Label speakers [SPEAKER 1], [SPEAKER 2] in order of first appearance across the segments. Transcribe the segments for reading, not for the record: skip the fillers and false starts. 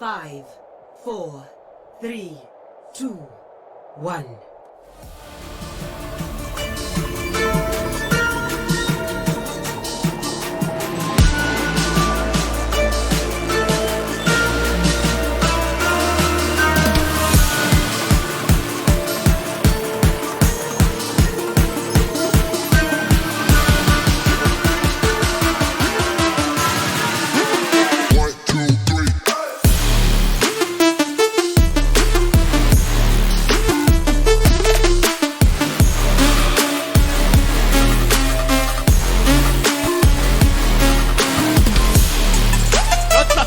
[SPEAKER 1] 5, 4, 3, 2, 1.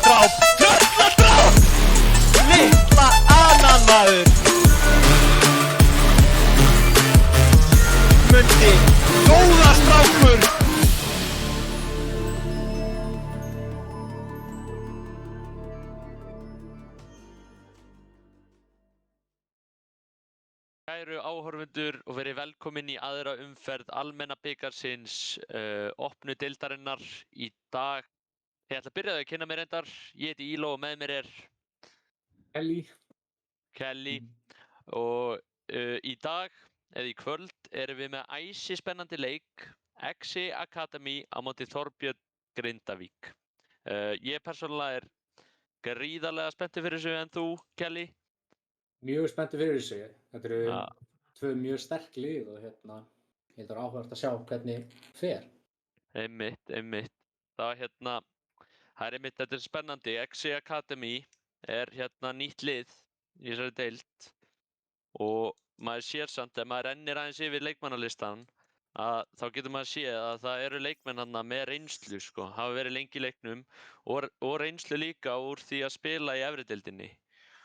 [SPEAKER 2] Trölladráp! Litla ananmaður! Mundi, góða strákur! Kæru áhorfendur og verið velkomin í aðra umferð almenna bikarsins opnu deildarinnar í dag. Ég ætla að byrja að kynna mér reyndar. Ég heiti Íló og með mér er Kelly og í dag, eða í kvöld, erum við með æsispennandi leik Exi Academy á móti Þorbjörn Grindavík. Ég persónulega er gríðarlega spenntur fyrir þessu en þú, Kelly?
[SPEAKER 3] Mjög spenntur fyrir þessu. Þetta eru tvö mjög sterk lið og ég held að áhugavert að sjá hvernig fer.
[SPEAKER 2] Einmitt. Það er einmitt, þetta er spennandi. Exi Academy er nýtt lið í þessari deild og maður sér samt ef maður rennir aðeins yfir leikmannalistan að þá getur maður séð að það eru leikmenn þarna með reynslu sko, hafa verið lengi í leiknum og reynslu líka úr því að spila í efri deildinni.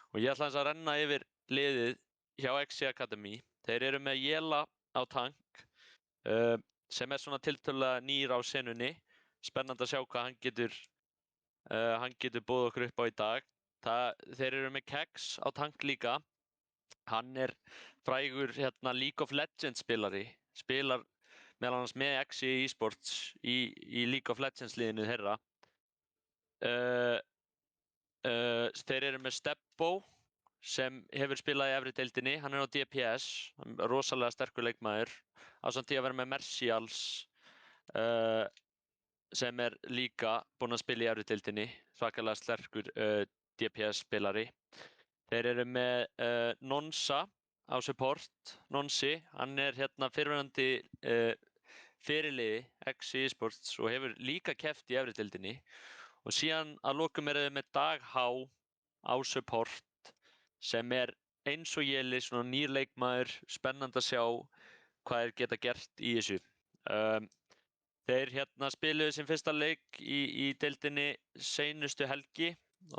[SPEAKER 2] Og ég ætla aðeins að renna yfir liðið hjá Exi Academy. Þeir eru með Jela á tank sem er svona tiltölulega nýr á senunni. Spennandi að sjá hvað hann getur boðið okkur upp á í dag. Þeir eru með Kex á tank líka. Hann er frægur League of Legends spilari. Spilar meðal annars með Exi eSports í League of Legends liðinu þeirra. Þeir eru með Stebbo sem hefur spilað í efri deildinni. Hann er á DPS, rosalega sterkur leikmaður. Ásamt því að vera með Mercials sem er líka búinn að spila í efri deildinni. Svakalega sterkur DPS spilari. Þeir eru með Nonsa á support. Nonsi, hann er fyrrverandi fyrirliði Exi eSports og hefur líka keppt í efri deildinni. Og síðan að lokum eru þeir með Dag H á support sem er eins og Jeli, svona nýr leikmaður, spennandi að sjá hvað þeir geta gert í þessu. Þeir spiluðu sinn fyrsta leik í deildinni seinustu helgi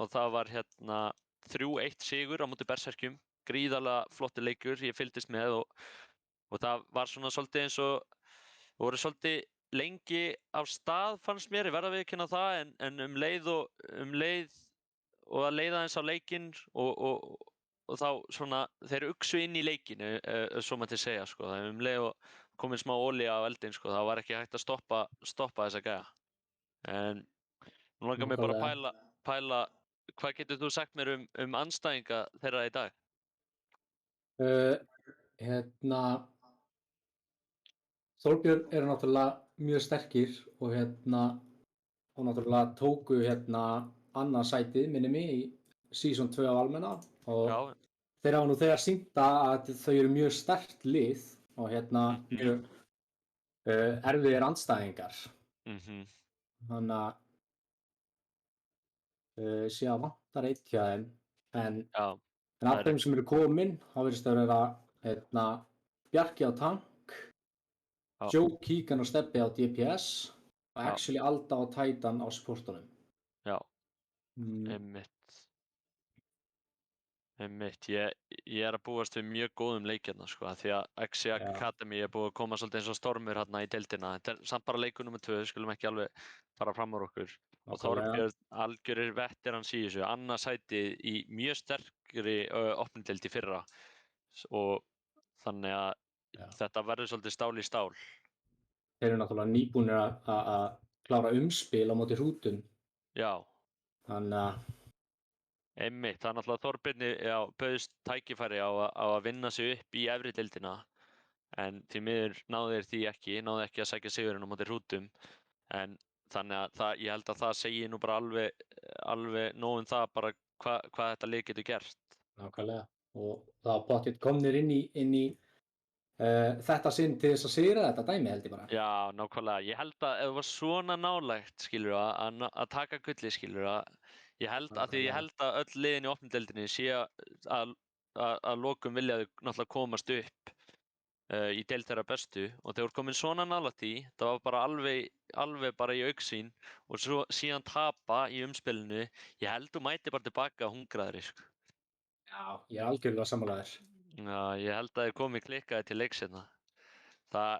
[SPEAKER 2] og það var 3-1 sigur á móti Berserkjum. Gríðarlega flottur leikur, ég fylgdist með og það var svona svolítið eins og voru svolítið lengi af stað fannst mér, ég verð að viðurkenna það en um leið og að leiða eins á leikinn og þá svona þeir uksu inn í leikinu, svo maður til segja sko. Það leið og komið smá olía á eldinn sko, það var ekki hægt að stoppa þessa gæja. En nú langar mér bara að pæla, hvað getur þú sagt mér um andstæðinga þeirra í dag?
[SPEAKER 3] Þorbjörn eru náttúrulega mjög sterkir og náttúrulega tóku annað sætið minni mig í season 2 af almenna og þeir hafa nú þegar sýnt að þau eru mjög sterkt lið og mjög erfiðir andstæðingar. Þannig að sé að vantar eitt hjá þeim en af þeim sem eru komin þá virðist það vera Bjarki á tank, Joe Keegan og Stebbi á DPS og actually Alda og Titan á supportunum.
[SPEAKER 2] Já, einmitt. Ég er að búast við mjög góðum leik sko, því að Exi Academy er búið að koma svolítið eins og stormur í deildina. Þetta er samt bara leikur nummer 2, skulum ekki alveg fara fram úr okkur. Og Þorbjörn algjörir veterans í þessu, annað sæti í mjög sterkri opnudeild í fyrra og þannig að þetta verður svolítið stál í stál.
[SPEAKER 3] Þeir eru náttúrulega nýbúnir að klára umspil á móti Hrútum.
[SPEAKER 2] Já.
[SPEAKER 3] Þannig að
[SPEAKER 2] Einmitt, það er náttúrulega Þorbirni bauðst tækifæri á að vinna sig upp í efri deildina en því miður náðu þeir því ekki, náðu ekki að sækja sigurinn á móti Hrútum en þannig að ég held að það segi nú bara alveg nóg það bara hvað þetta lið getur gert.
[SPEAKER 3] Nákvæmlega. Og það var pottitt komnir inn í þetta sinn til þess að sigra þetta dæmi held ég bara.
[SPEAKER 2] Já, nákvæmlega. Ég held að ef það var svona nálægt, skilur að taka gulli, skilur ég held að öll liðin í opnudeildinni sé að lokum vilja þau náttúrulega komast upp í deild þeirra bestu og þeir voru komin svona nálægt í, það var bara alveg bara í augsýn og síðan tapa í umspilinu, ég held þú mæti bara tilbaka hungraðri, sko.
[SPEAKER 3] Já, ég er algjörlega sammálaður.
[SPEAKER 2] Já, ég held að þeir komi klikkaði til leiks hérna. Það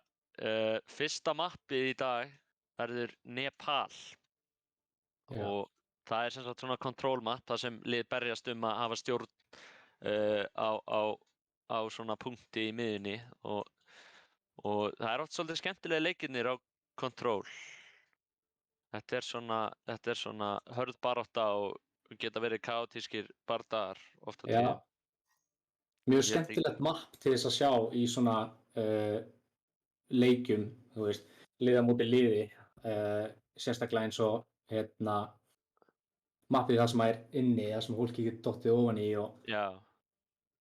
[SPEAKER 2] fyrsta mappið í dag verður Nepal og það er sem sagt svona control map þar sem lið berjast að hafa stjórn á svona punkti í miðjunni og það er oft svolítið skemmtilega leikirnir á control. Þetta er svona hörð barátta og geta verið kaotískir bardagar oft á tíðum.
[SPEAKER 3] Já, mjög skemmtilegt mapp til þess að sjá í svona leikjum, þú veist, liða móti liði, sérstaklega eins og mappið það sem er inni, það sem fólki getur dottið ofan í og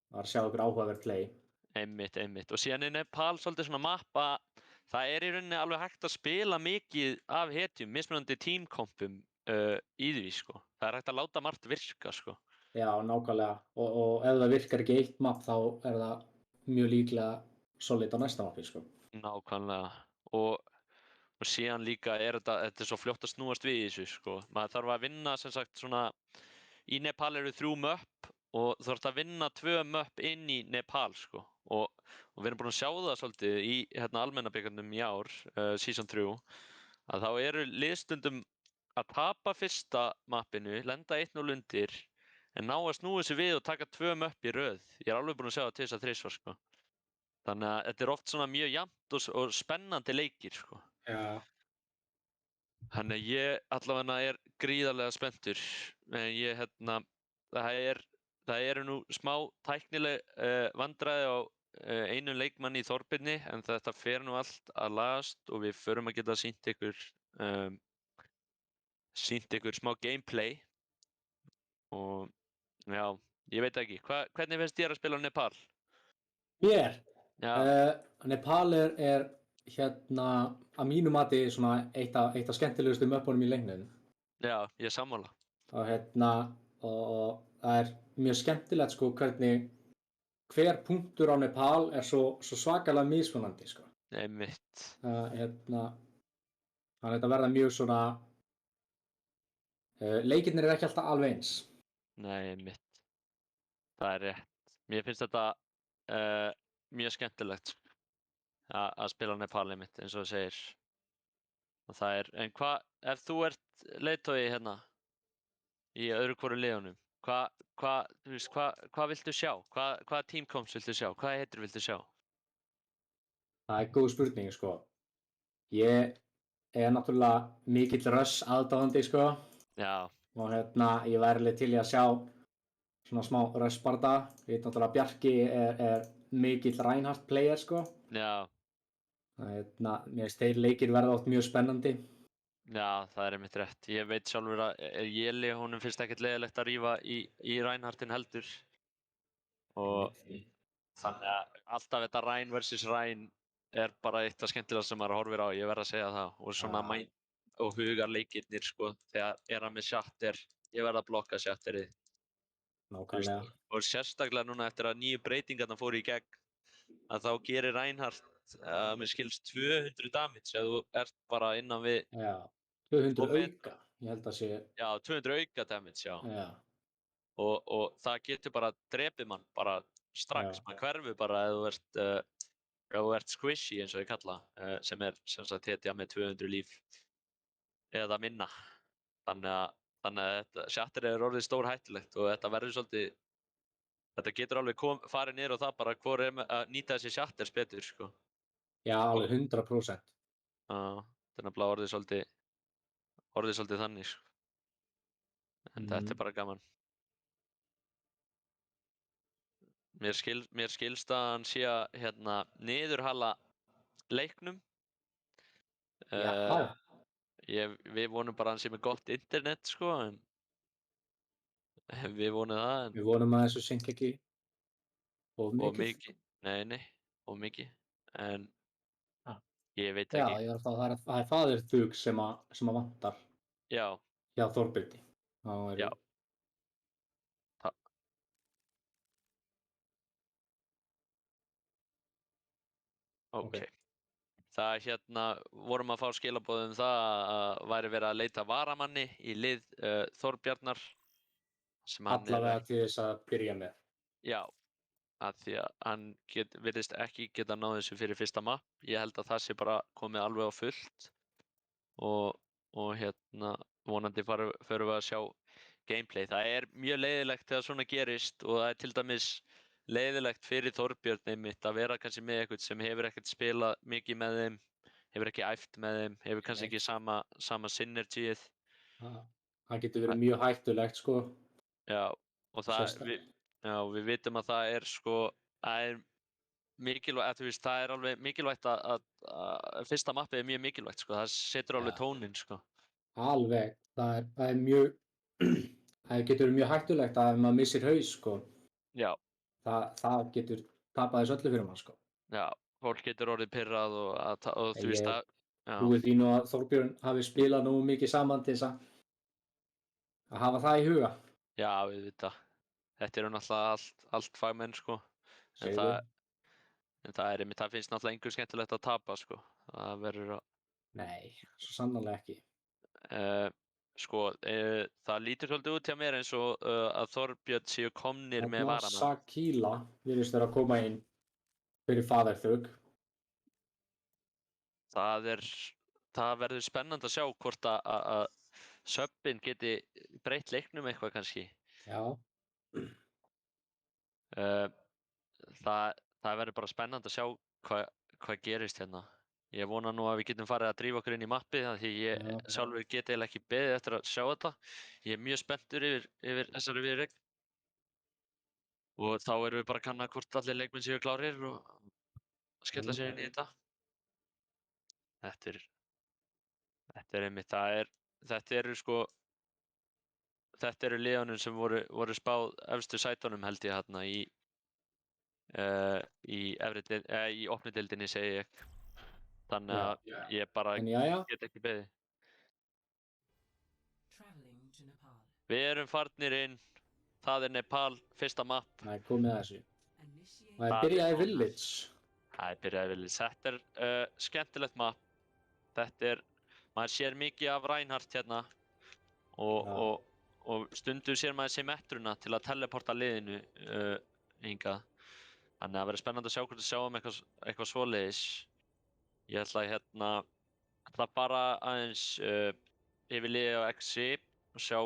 [SPEAKER 3] var að sjá ykkur áhugaverð play.
[SPEAKER 2] Einmitt. Og síðan er Nepal svolítið svona mappa, það er í rauninni alveg hægt að spila mikið af hetjum, mismunandi tímkompum í því, sko. Það er hægt að láta margt virka, sko.
[SPEAKER 3] Já, nákvæmlega. Og ef það virkar ekki eitt mapp, þá er það mjög líklega solid á næsta mappi, sko.
[SPEAKER 2] Nákvæmlega. Og síðan líka þetta er svo fljótt að snúast við í þessu, sko. Maður þarf að vinna, sem sagt, svona, í Nepal eru 3 möpp og þú þarf að vinna 2 möpp inn í Nepal, sko. Og við erum búin að sjá það svolítið í almennabikarnum í ár, season 3, að þá eru liðstundum að tapa fyrsta mappinu, lenda 1-0 undir, en ná að snúa sig við og taka 2 möpp í röð. Ég er alveg búin að sjá það til þess að 3, sko. Þannig að þetta er oft svona mjög jafnt og spennandi leikir, sko.
[SPEAKER 3] Já.
[SPEAKER 2] Þannig að ég allavega er gríðarlega spenntur. En það eru nú smá tæknileg vandræði á einum leikmanni í Þorbirni, en þetta fer nú allt að lagast og við förum að geta sýnt ykkur smá gameplay. Og já, ég veit ekki. Hvernig finnst þér að spila á Nepal?
[SPEAKER 3] Mér?
[SPEAKER 2] Já.
[SPEAKER 3] Nepal er að mínu mati svona eitt af skemmtilegustu möppunum í leiknum.
[SPEAKER 2] Já, ég er sammála.
[SPEAKER 3] Og það er mjög skemmtilegt, sko, hvernig hver punktur á Nepal er svo svakalega mismunandi, sko.
[SPEAKER 2] Einmitt.
[SPEAKER 3] Þannig að þetta verða mjög svona leikirnir eru ekki alltaf alveg eins.
[SPEAKER 2] Nei, einmitt. Það er rétt. Mér finnst þetta mjög skemmtilegt að spila á Nepal einmitt, eins og það segir. Og það er, en ef þú ert leiðtogi hérna í öðru hvoru liðunum, hvað viltu sjá? Hvaða teamkomps viltu sjá? Hvaða hetjur viltu sjá?
[SPEAKER 3] Það er góð spurning, sko. Ég er náttúrulega mikill Russ aðdáandi, sko.
[SPEAKER 2] Já.
[SPEAKER 3] Og ég væri alveg til í að sjá svona smá Russ barda. Ég veit náttúrulega Bjarki er mikill Reinhardt player, sko.
[SPEAKER 2] Já.
[SPEAKER 3] Mér finnst þeir leikir verða oft mjög spennandi.
[SPEAKER 2] Já, það er einmitt rétt. Ég veit sjálfur að Jeli, honum finnst ekkert leiðilegt að rífa í Reinhardtin heldur. Og þannig að alltaf þetta Rein versus Rein er bara eitt af skemmtilegast sem maður horfir á, ég verð að segja það. Og svona og hugarleikirnir, sko, þegar hann með Shatter, ég verð að blokka Shatterið.
[SPEAKER 3] Nákvæmlega.
[SPEAKER 2] Og sérstaklega núna eftir að nýju breytingarna fóru í gegn, að þá gerir Reinhardt, mér skilst 200 damage ef þú ert bara innan við...
[SPEAKER 3] Já, 200 auka, ég held að sé...
[SPEAKER 2] Já, 200 auka damage, já.
[SPEAKER 3] Já.
[SPEAKER 2] Og það getur bara drepið mann bara strax, mann hverfur bara ef þú ert squishy eins og ég kalla, sem er sem sagt hetja með 200 líf eða minna. Þannig að Shatter er orðið stórhættulegt og þetta verður svolítið, þetta getur alveg farið niður á það bara hvor er að nýta þessi Shatters betur, sko.
[SPEAKER 3] Já, alveg 100%.
[SPEAKER 2] Þetta er nefnilega orðið svolítið þannig, sko. En þetta er bara gaman. mér skilst að hann sé að hérna niðurhala leiknum.
[SPEAKER 3] Já,
[SPEAKER 2] Við vonum bara að hann sé með gott internet sko, en við vonum það, en
[SPEAKER 3] við vonum að þessu synk ekki of
[SPEAKER 2] of
[SPEAKER 3] mikið.
[SPEAKER 2] mikið. Nei, of mikið. En
[SPEAKER 3] Ha.
[SPEAKER 2] ég veit
[SPEAKER 3] Já,
[SPEAKER 2] ekki.
[SPEAKER 3] það er faðirþug sem að vantar
[SPEAKER 2] Já,
[SPEAKER 3] hjá Þorbirni. Það
[SPEAKER 2] já.
[SPEAKER 3] væri-
[SPEAKER 2] Ok. Það hérna, vorum að fá skilaboð um það að væri verið að leita varamanni í lið Þorbjarnar sem hann
[SPEAKER 3] Allavega til þess að byrja með.
[SPEAKER 2] Já, að því að hann virðist ekki geta náð þessu fyrir fyrsta mapp. Ég held að það sé bara komið alveg á fullt og hérna vonandi förum við að sjá gameplay. Það er mjög leiðilegt þegar svona gerist og það er til dæmis leiðilegt fyrir Þorbjörn einmitt að vera kannski með eitthvað sem hefur ekkert spilað mikið með þeim, hefur ekki æft með þeim, hefur kannski ekki sama synergíið.
[SPEAKER 3] Það getur verið mjög hættulegt sko.
[SPEAKER 2] Já, og við vitum að það er sko, það er mikilvægt, það er alveg mikilvægt að fyrsta mappið er mjög mikilvægt sko, það setur alveg tóninn sko.
[SPEAKER 3] Alveg, það er mjög, það getur verið mjög hættulegt að ef maður missir haus sko.
[SPEAKER 2] Já.
[SPEAKER 3] Það getur tapað þessu öllu fyrir maður sko.
[SPEAKER 2] Já, fólk getur orðið pirrað og þú veist að...
[SPEAKER 3] Trúi því nú að Þorbjörn hafi spilað nú mikið saman til þess að hafa það í huga.
[SPEAKER 2] Já, við veit það. Þetta eru náttúrulega allt fagmenn sko. En það finnst náttúrulega engu skemmtilegt að tapa sko. Það verður að...
[SPEAKER 3] Nei, svo sannarlega ekki.
[SPEAKER 2] Það lítur svolítið út hjá mér eins og að Þorbjörn séu komnir með varamann.
[SPEAKER 3] Sakila virðist vera að koma inn fyrir faðirþug.
[SPEAKER 2] Það verður spennandi að sjá hvort að söbbin geti breytt leiknum eitthvað kannski.
[SPEAKER 3] Já.
[SPEAKER 2] Það verður bara spennandi að sjá hvað gerist hérna. Ég vona nú að við getum farið að drífa okkur inn í mappið því ég sjálfur get eiginlega ekki beðið eftir að sjá þetta. Ég er mjög spenntur yfir þessari viðureign. Og þá erum við bara að kanna hvort allir leikmenn séu klárir og skella sér inn í þetta. Þetta er einmitt, þetta eru liðunum sem voru spáð efstu sætunum held ég hérna í opnu deildinni segi ég. Þannig að ég bara get ekki beðið. Við erum farnir inn, það er Nepal, fyrsta mapp.
[SPEAKER 3] Það er komið að þessu. Það er byrjað í Village.
[SPEAKER 2] Þetta er skemmtilegt mapp. Maður sér mikið af Reinhardt hérna og stundum sér maður symmetruna til að teleporta liðinu hingað. Þannig að það verður spennandi að sjá hvort við sjáum eitthvað svoleiðis. Ég ætla að fara aðeins yfir liðið á XI og sjá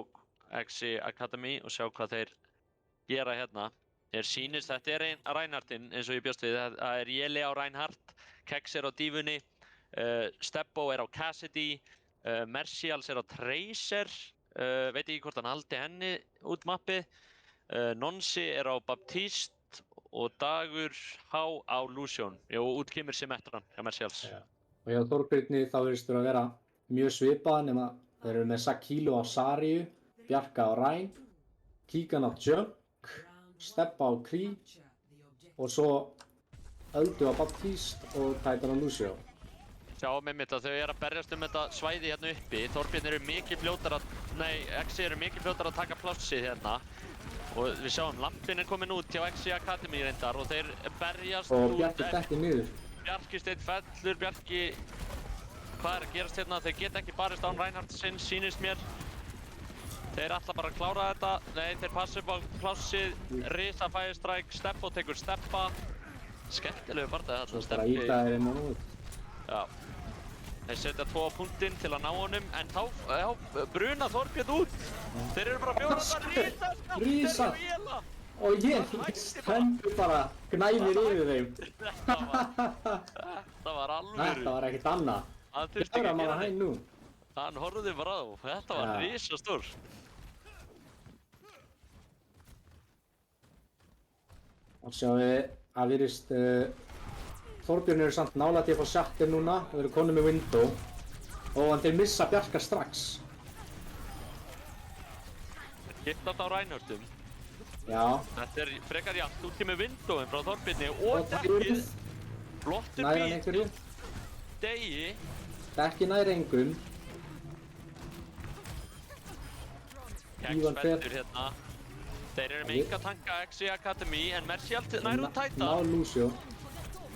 [SPEAKER 2] XI Academy og sjá hvað þeir gera hérna. Þeir sýnist, þetta er Reinhardtinn eins og ég bjóst við, það er Jeli á Reinhardt, Kex er á Dífunni, Stebbo er á Cassidy, Mercials er á Tracer, veit ekki hvort hann haldi henni út mappið, Nonsi er á Baptiste og Dagur H á Lucian. Út kemur Symmetran hjá Mercials.
[SPEAKER 3] Og hjá Þorbirni þá virðist það að vera mjög svipað nema þeir eru með Sakilo á Sariu, Bjarka á Rein, Kíkan á Junk, Stebba á Kree og svo Öldu á Baptiste og Titan á Lucio.
[SPEAKER 2] Sjáum einmitt að þau eru að berjast þetta svæði hérna uppi. Þorbjörn eru mikið fljótar XI eru mikið fljótar að taka plássið hérna. Og við sjáum, lampinn er komin út hjá XI Academy reyndar og þeir berjast út.
[SPEAKER 3] Og Bjarki dettur niður.
[SPEAKER 2] Bjarki Steinn fellur, Bjarki... Hvað er að gerast hérna? Þeir geta ekki barist án Reinhardtsins, sýnist mér. Þeir ætla bara að klára þetta. Nei, þeir passa upp á plássið. Risa fæði stræk, Stebbo tekur Stebba. Skemmtilegu barndagi þarna,
[SPEAKER 3] Stebbi. Bara íta þeir inn og út.
[SPEAKER 2] Já. Þeir setja 2 á punktinn til að ná honum, en þá bruna Þorbjörn út. Þeir eru bara fjórðar
[SPEAKER 3] Risa! Og ég stendur bara gnæfir yfir þeim.
[SPEAKER 2] Þetta var alvöru.
[SPEAKER 3] Þetta var ekkert annað.
[SPEAKER 2] Hann þurfti ekki að gera
[SPEAKER 3] hæ nú.
[SPEAKER 2] Hann horfði bara á. Þetta var risastórt.
[SPEAKER 3] Og sjáum við að virðist Þorbjörn eru samt nálægt í að fá Shatter núna og eru konum með window og hann þeir missa Bjarka strax.
[SPEAKER 2] Skipta þá Reinhardtum.
[SPEAKER 3] Já.
[SPEAKER 2] Þetta er frekar jafnt út í með windowin frá Þorbirni og
[SPEAKER 3] Og
[SPEAKER 2] dekkið. Flottur
[SPEAKER 3] Nær hann
[SPEAKER 2] bít
[SPEAKER 3] einhverju?
[SPEAKER 2] Degi.
[SPEAKER 3] Dekki nær engum.
[SPEAKER 2] Kex
[SPEAKER 3] Ívan fer.
[SPEAKER 2] fellur hérna. Þeir eru með enga tanka XI Academy en Mercial nær út
[SPEAKER 3] Ná
[SPEAKER 2] Titan.
[SPEAKER 3] Lucio.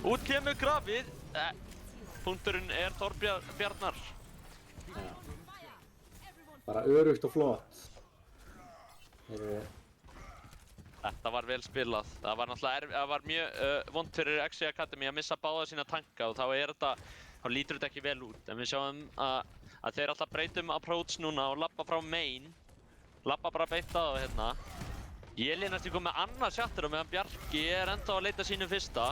[SPEAKER 2] Út kemur grafið. Punkturinn er Þorbjarnar.
[SPEAKER 3] Já. Bara örugt og flott. Þeir eru...
[SPEAKER 2] Þetta var vel spilað. Það var náttúrulega það var mjög vont fyrir XI Academy að missa báða sína tanka og þá lítur þetta ekki vel út. En við sjáum að þeir alltaf breytum approach núna og labba frá main. Labba bara beint að það hérna. Ég er næstum komið með annað Shatter og meðan Bjarki er enda að leita sínum fyrsta.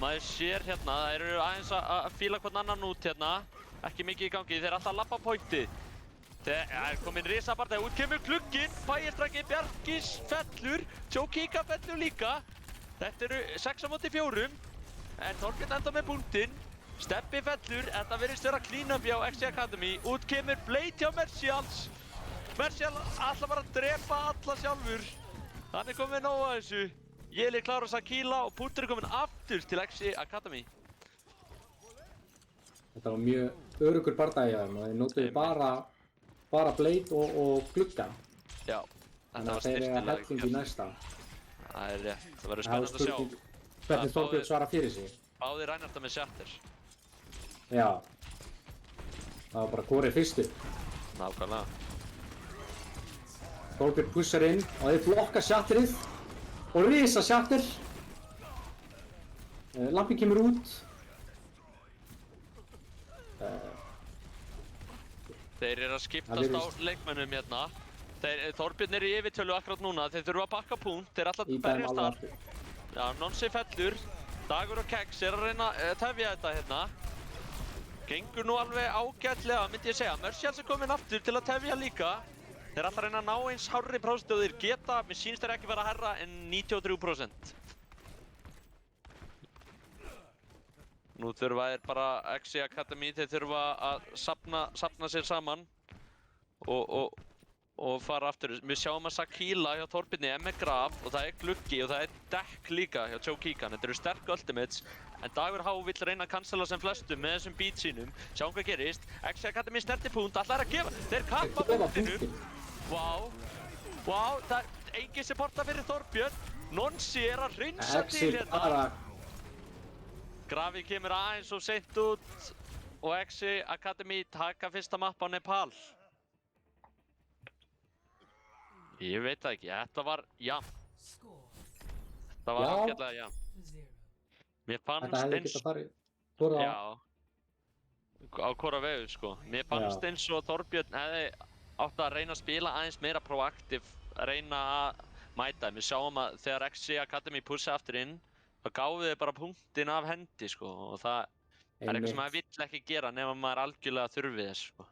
[SPEAKER 2] Maður sér hérna, það eru aðeins að fíla hvern annan út hérna. Ekki mikið í gangi, þeir eru alltaf að labba pointið. Það er komin risabardaði, út kemur glugginn, Fæirstraki, Bjarkis fellur, Chokika fellur líka. Þetta eru 6 á móti 4, en Þorbjörn enda með punktinn. Steppi fellur, þetta virðist vera clean up hjá XI Academy. Út kemur Blade hjá Mercials. Mercial ætla bara að drepa alla sjálfur. Hann er kominn nóg að þessu. Jeli klárar Sakila og punktur er kominn aftur til XI Academy.
[SPEAKER 3] Þetta var mjög örugur bardagi hjá þeim og þeir notuðu bara Blade og glugga.
[SPEAKER 2] Já,
[SPEAKER 3] Þannig að þeir eru að helling í næsta.
[SPEAKER 2] Það er rétt, það verður spennandi að sjá.
[SPEAKER 3] Hvernig Þorbjörn svara fyrir sig.
[SPEAKER 2] Báðir Reinhardta með Shatter.
[SPEAKER 3] Já. Það var bara hvorið fyrstur.
[SPEAKER 2] Nákvæmlega.
[SPEAKER 3] Þorbjörn pushar inn og þeir blokka Shatterið. Og risa Shatter. Lampinn kemur út.
[SPEAKER 2] Þeir eru að skiptast á leikmönnum hérna. Þorbjörn er í yfirtölu akkurat núna, þeir þurfa að bakka punkt, þeir ætla að berjast þar. Já, Nonsi fellur, Dagur og Kex er að reyna að tefja þetta hérna. Gengur nú alveg ágætlega, myndi ég segja. Mercials er kominn aftur til að tefja líka. Þeir ætla að reyna að ná eins hárri prósentu og þeir geta, mér sýnist þeir ekki vera hærra en 93%. Nú þurfa þeir bara XI Academy, þeir þurfa að safna sér saman og fara aftur. Við sjáum að Sakila hjá Þorbirni er með graf og það er gluggi og það er dekk líka hjá Chokika. Þetta eru sterk ultimates en Dagur H vill reyna að cancela sem flestum með þessum beat sínum. Sjáum hvað gerist. XI Academy snerti punkt, allar að gefa. Þeir kappa punktinu. Vá, það er engin supporta fyrir Þorbjörn. Nonsi er að hreinsa til hérna. Grafi kemur aðeins og seint út og XI Academy taka fyrsta mapp á Nepal. Ég veit það ekki, þetta var jafnt. Þetta var ágætlega jafnt. Mér fannst
[SPEAKER 3] Þetta hefði getað farið hvora
[SPEAKER 2] Já, á hvora vegu sko. Mér fannst eins og Þorbjörn hefði átt að reyna að spila aðeins meira proaktiv, reyna að mæta. Við sjáum að þegar XI Academy pussi aftur inn þá gáfu þið bara punktinn af hendi sko og það er eitthvað sem maður vill ekki gera nema maður algjörlega þurfi þess sko.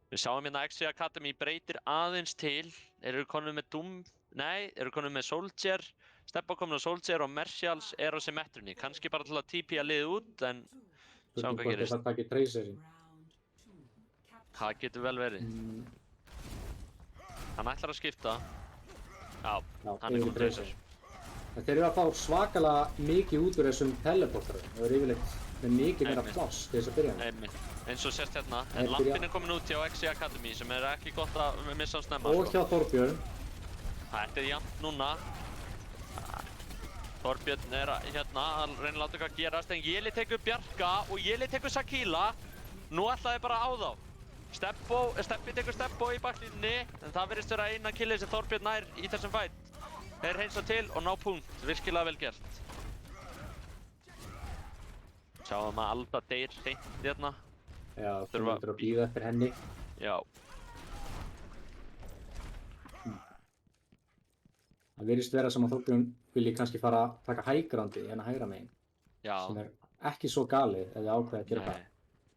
[SPEAKER 2] Við sjáum hérna XI Academy breytir aðeins til, eru konum með Doom, nei, eru konum með Soldier, Steppa komin á Soldier og Mercials er á Symmetrunni, kannski bara til að TP-a liðið út en sjáum hvað gerist.
[SPEAKER 3] Það takkir Tracerinn.
[SPEAKER 2] Það getur vel verið. Hann ætlar að skipta. Já, hann er kominn Tracer.
[SPEAKER 3] Þeir eru að fá svakalega mikið út úr þessum teleportarum. Það er yfirleitt með mikið meira pláss til þess að byrja með.
[SPEAKER 2] Einmitt. Eins og sést hérna, en lampinn er komin út hjá XI Academy sem er ekki gott að missa hann snemma.
[SPEAKER 3] Og hjá Þorbjörn.
[SPEAKER 2] Þetta er jafnt núna. Þorbjörn er hérna að reyna að láta eitthvað gerast en Jeli tekur Bjarka og Jeli tekur Sakila. Nú ætlaði bara á þá. Steppi tekur Steppo í baklínunni en það virðist vera eina killið sem Þorbjörn nær í þessum fight. Þeir hreinsa til og ná punkt, virkilega vel gert. Sjáum að Alda deyr hreint hérna.
[SPEAKER 3] Já, þurfa að bíða eftir henni.
[SPEAKER 2] Já.
[SPEAKER 3] Það virðist vera sem að Þorbjörn vilji kannski fara að taka hægrandi en að hægra megin.
[SPEAKER 2] Já.
[SPEAKER 3] Sem er ekki svo galið ef þið ákveða að gera það.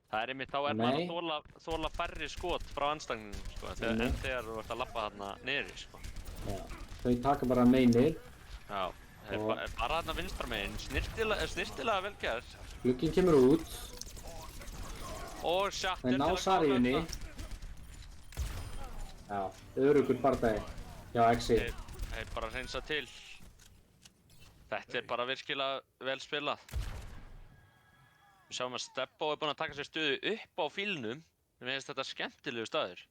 [SPEAKER 2] Það er einmitt, þá er maður að þola færri skot frá andstæðingnum sko, en þegar þú ert að labba þarna niðri sko.
[SPEAKER 3] Já, þau taka bara mainið
[SPEAKER 2] Já, bara þarna vinstra megin, snirtilega vel gert.
[SPEAKER 3] Glugginn kemur út.
[SPEAKER 2] Og Shatter
[SPEAKER 3] Þeir ná
[SPEAKER 2] til að
[SPEAKER 3] Saríunni. Já, örugur bardagi hjá Exi.
[SPEAKER 2] Þeir bara hreinsa til. Þetta bara virkilega vel spilað. Við sjáum að Stebbo búinn að taka sér stöðu upp á fílnum. Mér finnst þetta skemmtilegu staður.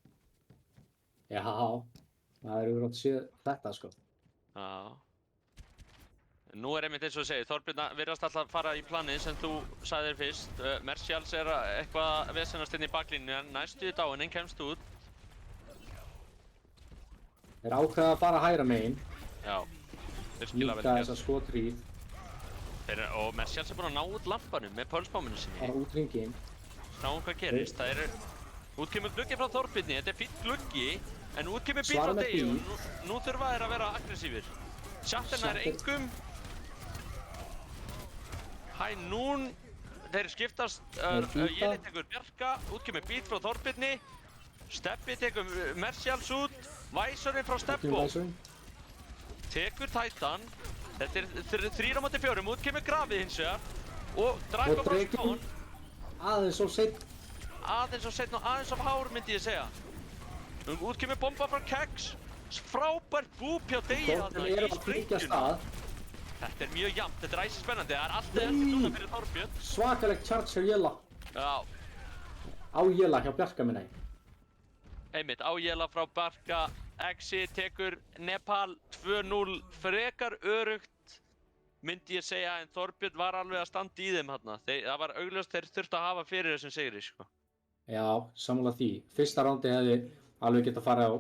[SPEAKER 3] Já, það hefur átt að sé þetta sko.
[SPEAKER 2] Já. Nú einmitt eins og þú segir, Þorbjörn virðast alltaf fara í planið sem þú sagðir fyrst. Mercials eitthvað að vesenast inn í baklínu en næstu í dáinn kemst út.
[SPEAKER 3] Þeir ákveða að fara hægra megin.
[SPEAKER 2] Já, virkilega vel
[SPEAKER 3] Nýta þessa skotríð.
[SPEAKER 2] Og Mercials búinn að ná út lampanum með pulsbáminu sinni.
[SPEAKER 3] Fara út hringinn.
[SPEAKER 2] Sjáum hvað gerist. Út kemur gluggi frá Þorbjörni, þetta fínn gluggi. En út kemur bíl frá Degi og nú þurfa þeir að vera aggressífir. Shatter nær engum. Núna, þeir skiptast, Jeli tekur Bjarka, út kemur bíl frá Þorbjörni. Stebbi tekur Mercials út, Væsorinn frá Stebbo. Tekur Titan. Þetta 3 á móti 4, út kemur Grafið hins vegar. Og Drago frá Stone.
[SPEAKER 3] Aðeins of seinna.
[SPEAKER 2] Aðeins of seinna og aðeins of hár myndi ég segja. Út kemur bomba frá Kex. Frábært búp hjá Degi þarna í sprengjuna. Þetta mjög jafnt, þetta æsi spennandi, það alltaf eftir núna fyrir Þorbjörn.
[SPEAKER 3] Svakalegt charge hjá Jela.
[SPEAKER 2] Já.
[SPEAKER 3] Á Jela hjá Bjarka minna.
[SPEAKER 2] Einmitt, á Jela frá Bjarka. Exi tekur Nepal 2-0, frekar örugt myndi ég segja, en Þorbjörn var alveg að standa í þeim þarna. Það var augljóst þeir þurftu að hafa fyrir þessum sigri, sko.
[SPEAKER 3] Já, sammála því. Fyrsta rándi hefði alveg getað farið á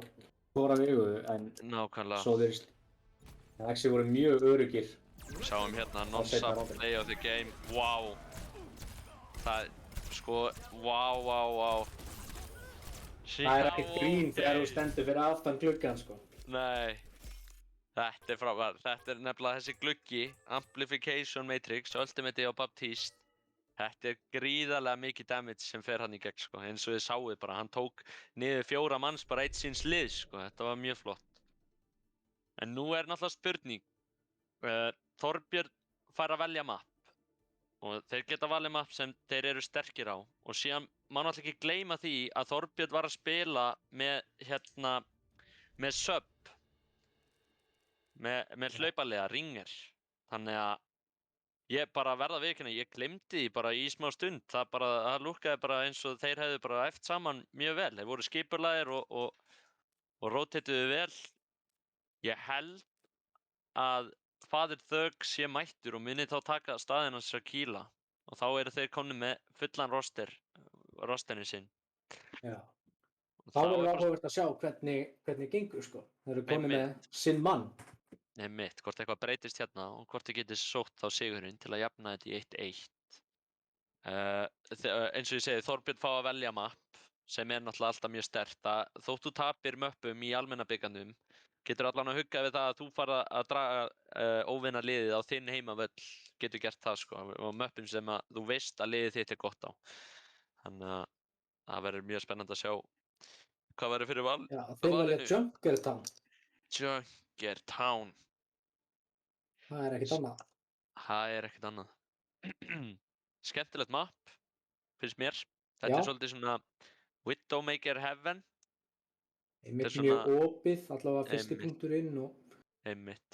[SPEAKER 3] hvora vegu, en
[SPEAKER 2] nákvæmlega.
[SPEAKER 3] Svo þeir Exi voru mjög öruggir.
[SPEAKER 2] Sjáum hérna Nonsa play of the game, wow. Það, sko, wow.
[SPEAKER 3] Það ekkert grín þegar þú stendur fyrir aftan gluggan, sko.
[SPEAKER 2] Nei. Þetta frábært. Þetta nefnilega þessi gluggi, Amplification Matrix, Ultimate á Baptiste. Þetta gríðarlega mikið damage sem fer hann í gegn, sko. Eins og þið sáuð bara, hann tók niður 4 manns bara eitt síns lið, sko. Þetta var mjög flott. En nú náttúrulega spurning. Þorbjörn fær að velja mapp. Og þeir geta valið mapp sem þeir eru sterkir á. Og síðan má náttúrulega ekki gleyma því að Þorbjörn var að spila með sub. Með hlaupalega, ringer. Þannig að ég bara verða að viðurkenna, ég gleymdi því bara í smá stund. Það lúkkaði bara eins og þeir hefðu bara æft saman mjög vel. Þeir voru skipulagðir og roteituðu vel. Ég held að Father Thug sé mættur og muni þá taka staðinn hans Shakila. Og þá eru þeir komnir með fullan rosterinn sinn.
[SPEAKER 3] Já. Þá verður áhugavert að sjá hvernig gengur, sko. Þeir eru komnir með sinn mann.
[SPEAKER 2] Einmitt, hvort eitthvað breytist hérna og hvort þið getið sótt þá sigurinn til að jafna þetta í 1-1. Eins og ég segi, Þorbjörn fá að velja mapp sem náttúrulega alltaf mjög sterkt. Þótt þú tapir möppum í almennabikarnum, getur allan að hugga við það að þú fara að draga óvinna liðið á þinn heimavöll, getur gert það, sko, og möppum sem að þú veist að liðið þitt gott á. Þannig að það verður mjög spennandi að sjá hvað verður fyrir val.
[SPEAKER 3] Já, þeir velja Junkertown.
[SPEAKER 2] Junkertown.
[SPEAKER 3] Það ekkert annað.
[SPEAKER 2] Það ekkert annað. Skemmtilegt mapp, finnst mér. Þetta svolítið svona Widowmaker Heaven.
[SPEAKER 3] Einmitt mjög opið, allavega fyrsti punkturinn og...
[SPEAKER 2] Einmitt.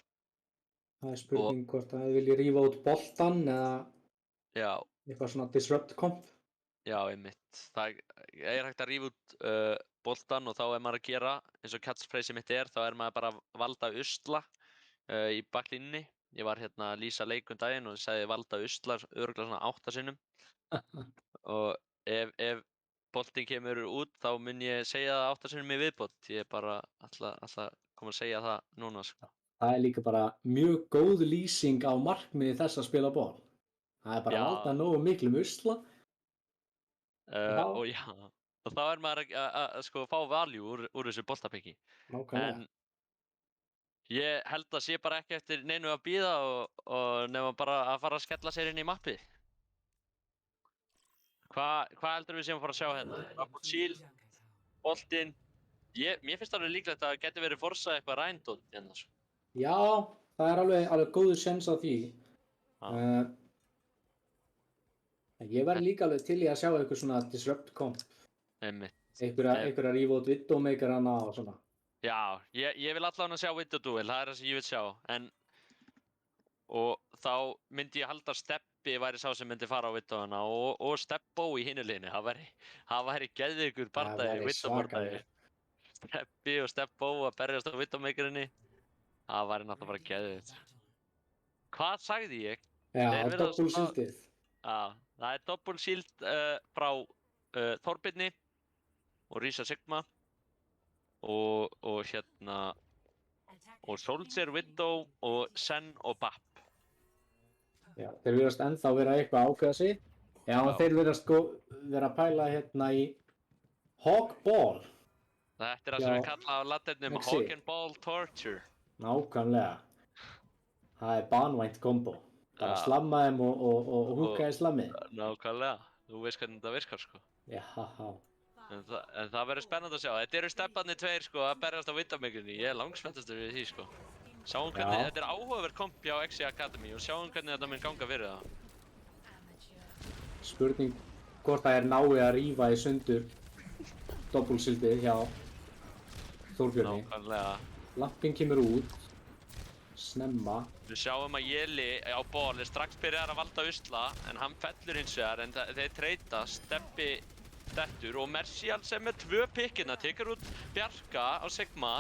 [SPEAKER 3] Það spurning hvort að þið vilji rífa út boltan eða eitthvað svona disrupt comp.
[SPEAKER 2] Já, einmitt. Það hægt að rífa út boltan og þá maður að gera, eins og catchphrase mitt þá maður bara að valda usla í baklínunni. Ég var hérna að lýsa leikum daginn og sagði valda usla örugglega svona 8 sinnum. Og ef boltinn kemur út þá mun ég segja það 8 sinnum í viðbót. Ég bara ætla koma að segja það núna, sko.
[SPEAKER 3] Það líka bara mjög góð lýsing á markmiði þess að spila ból. Það bara að valda nógu miklum usla.
[SPEAKER 2] Og þá maður að sko fá value úr þessu boltapiki.
[SPEAKER 3] Nákvæmlega.
[SPEAKER 2] En ég held að sé bara ekki eftir neinu að bíða og nema bara að fara að skella sér inn í mappið. Hvað heldur við séum að fara að sjá hérna? Rapport síl, boltinn. Mér finnst alveg líklegt að það geti verið Forza eitthvað rændótt hérna, sko.
[SPEAKER 3] Já, það er alveg góður séns á því.
[SPEAKER 2] Já.
[SPEAKER 3] En ég verð líka alveg til í að sjá eitthvað svona disrupt comp.
[SPEAKER 2] Einmitt.
[SPEAKER 3] Einhverja rífa út Widowmakerana og svona.
[SPEAKER 2] Já, ég vil allavega sjá Widow Duel, það er það sem ég vil sjá. Og þá myndi ég halda að Stebbi væri sá sem myndi fara á Widowna og Stebbo í hinu liðinu. Það væri geðveikur bardagi, Widow-bardagi. Stebbi og Stebbo að berjast á Widowmakerinni. Það væri náttúrulega bara geðveikt. Hvað sagði ég?
[SPEAKER 3] Já, double shieldið.
[SPEAKER 2] Já, það er double shield frá Þorbirni og Risa Sigma og Soldier, Widow og Sen og Bap.
[SPEAKER 3] Já, þeir virðast ennþá vera eitthvað að ákveða sig. Já, þeir virðast vera að pæla hérna í Hog Ball.
[SPEAKER 2] Þetta er það sem við kalla á laternum Hog and Ball Torture.
[SPEAKER 3] Nákvæmlega. Það er banvænt kombo. Bara slamma þeim og húka í slammið.
[SPEAKER 2] Nákvæmlega. Þú veist hvernig þetta virkar, sko.
[SPEAKER 3] Já,
[SPEAKER 2] En það verður spennandi að sjá. Þetta eru stepparnir tveir, sko, að berjast á Widowmakerinni. Ég er langspenntastur við því, sko. Sjáum hvernig, þetta er áhugaverð komp hjá XI Academy og sjáum hvernig þetta mun ganga fyrir það.
[SPEAKER 3] Spurning hvort það nái að rífa í sundur double shieldið hjá Þorbjörni.
[SPEAKER 2] Nákvæmlega.
[SPEAKER 3] Lampinn kemur út. Snemma.
[SPEAKER 2] Við sjáum að Jeli á Ball er strax byrjar að valda usla en hann fellur hins vegar en þeir treyta Stebbi dettur og Mercial sem er 2 pikkina tekur út Bjarka á Sigma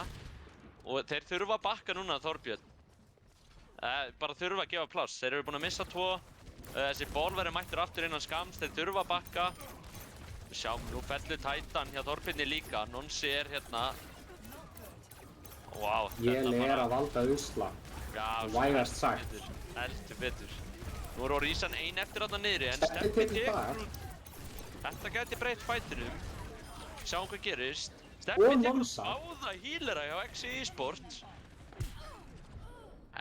[SPEAKER 2] og þeir þurfa að bakka núna Þorbjörn. Bara þurfa að gefa pláss. Þeir eru búin að missa 2. Þessi Ball verður mættur aftur innan skams. Þeir þurfa að bakka. Við sjáum nú fellur Titan hjá Þorbirni líka. Nonsi er hérna. Vá,
[SPEAKER 3] Jeli er að valda usla.
[SPEAKER 2] Já,
[SPEAKER 3] vægast sagt.
[SPEAKER 2] Heldur betur. Nú er Orísan ein eftir þarna niðri en Stebbi tekur út. Þetta gæti breytt fætinum. Sjáum hvað gerist. Stebbi tekur út báða healera hjá XI Esports.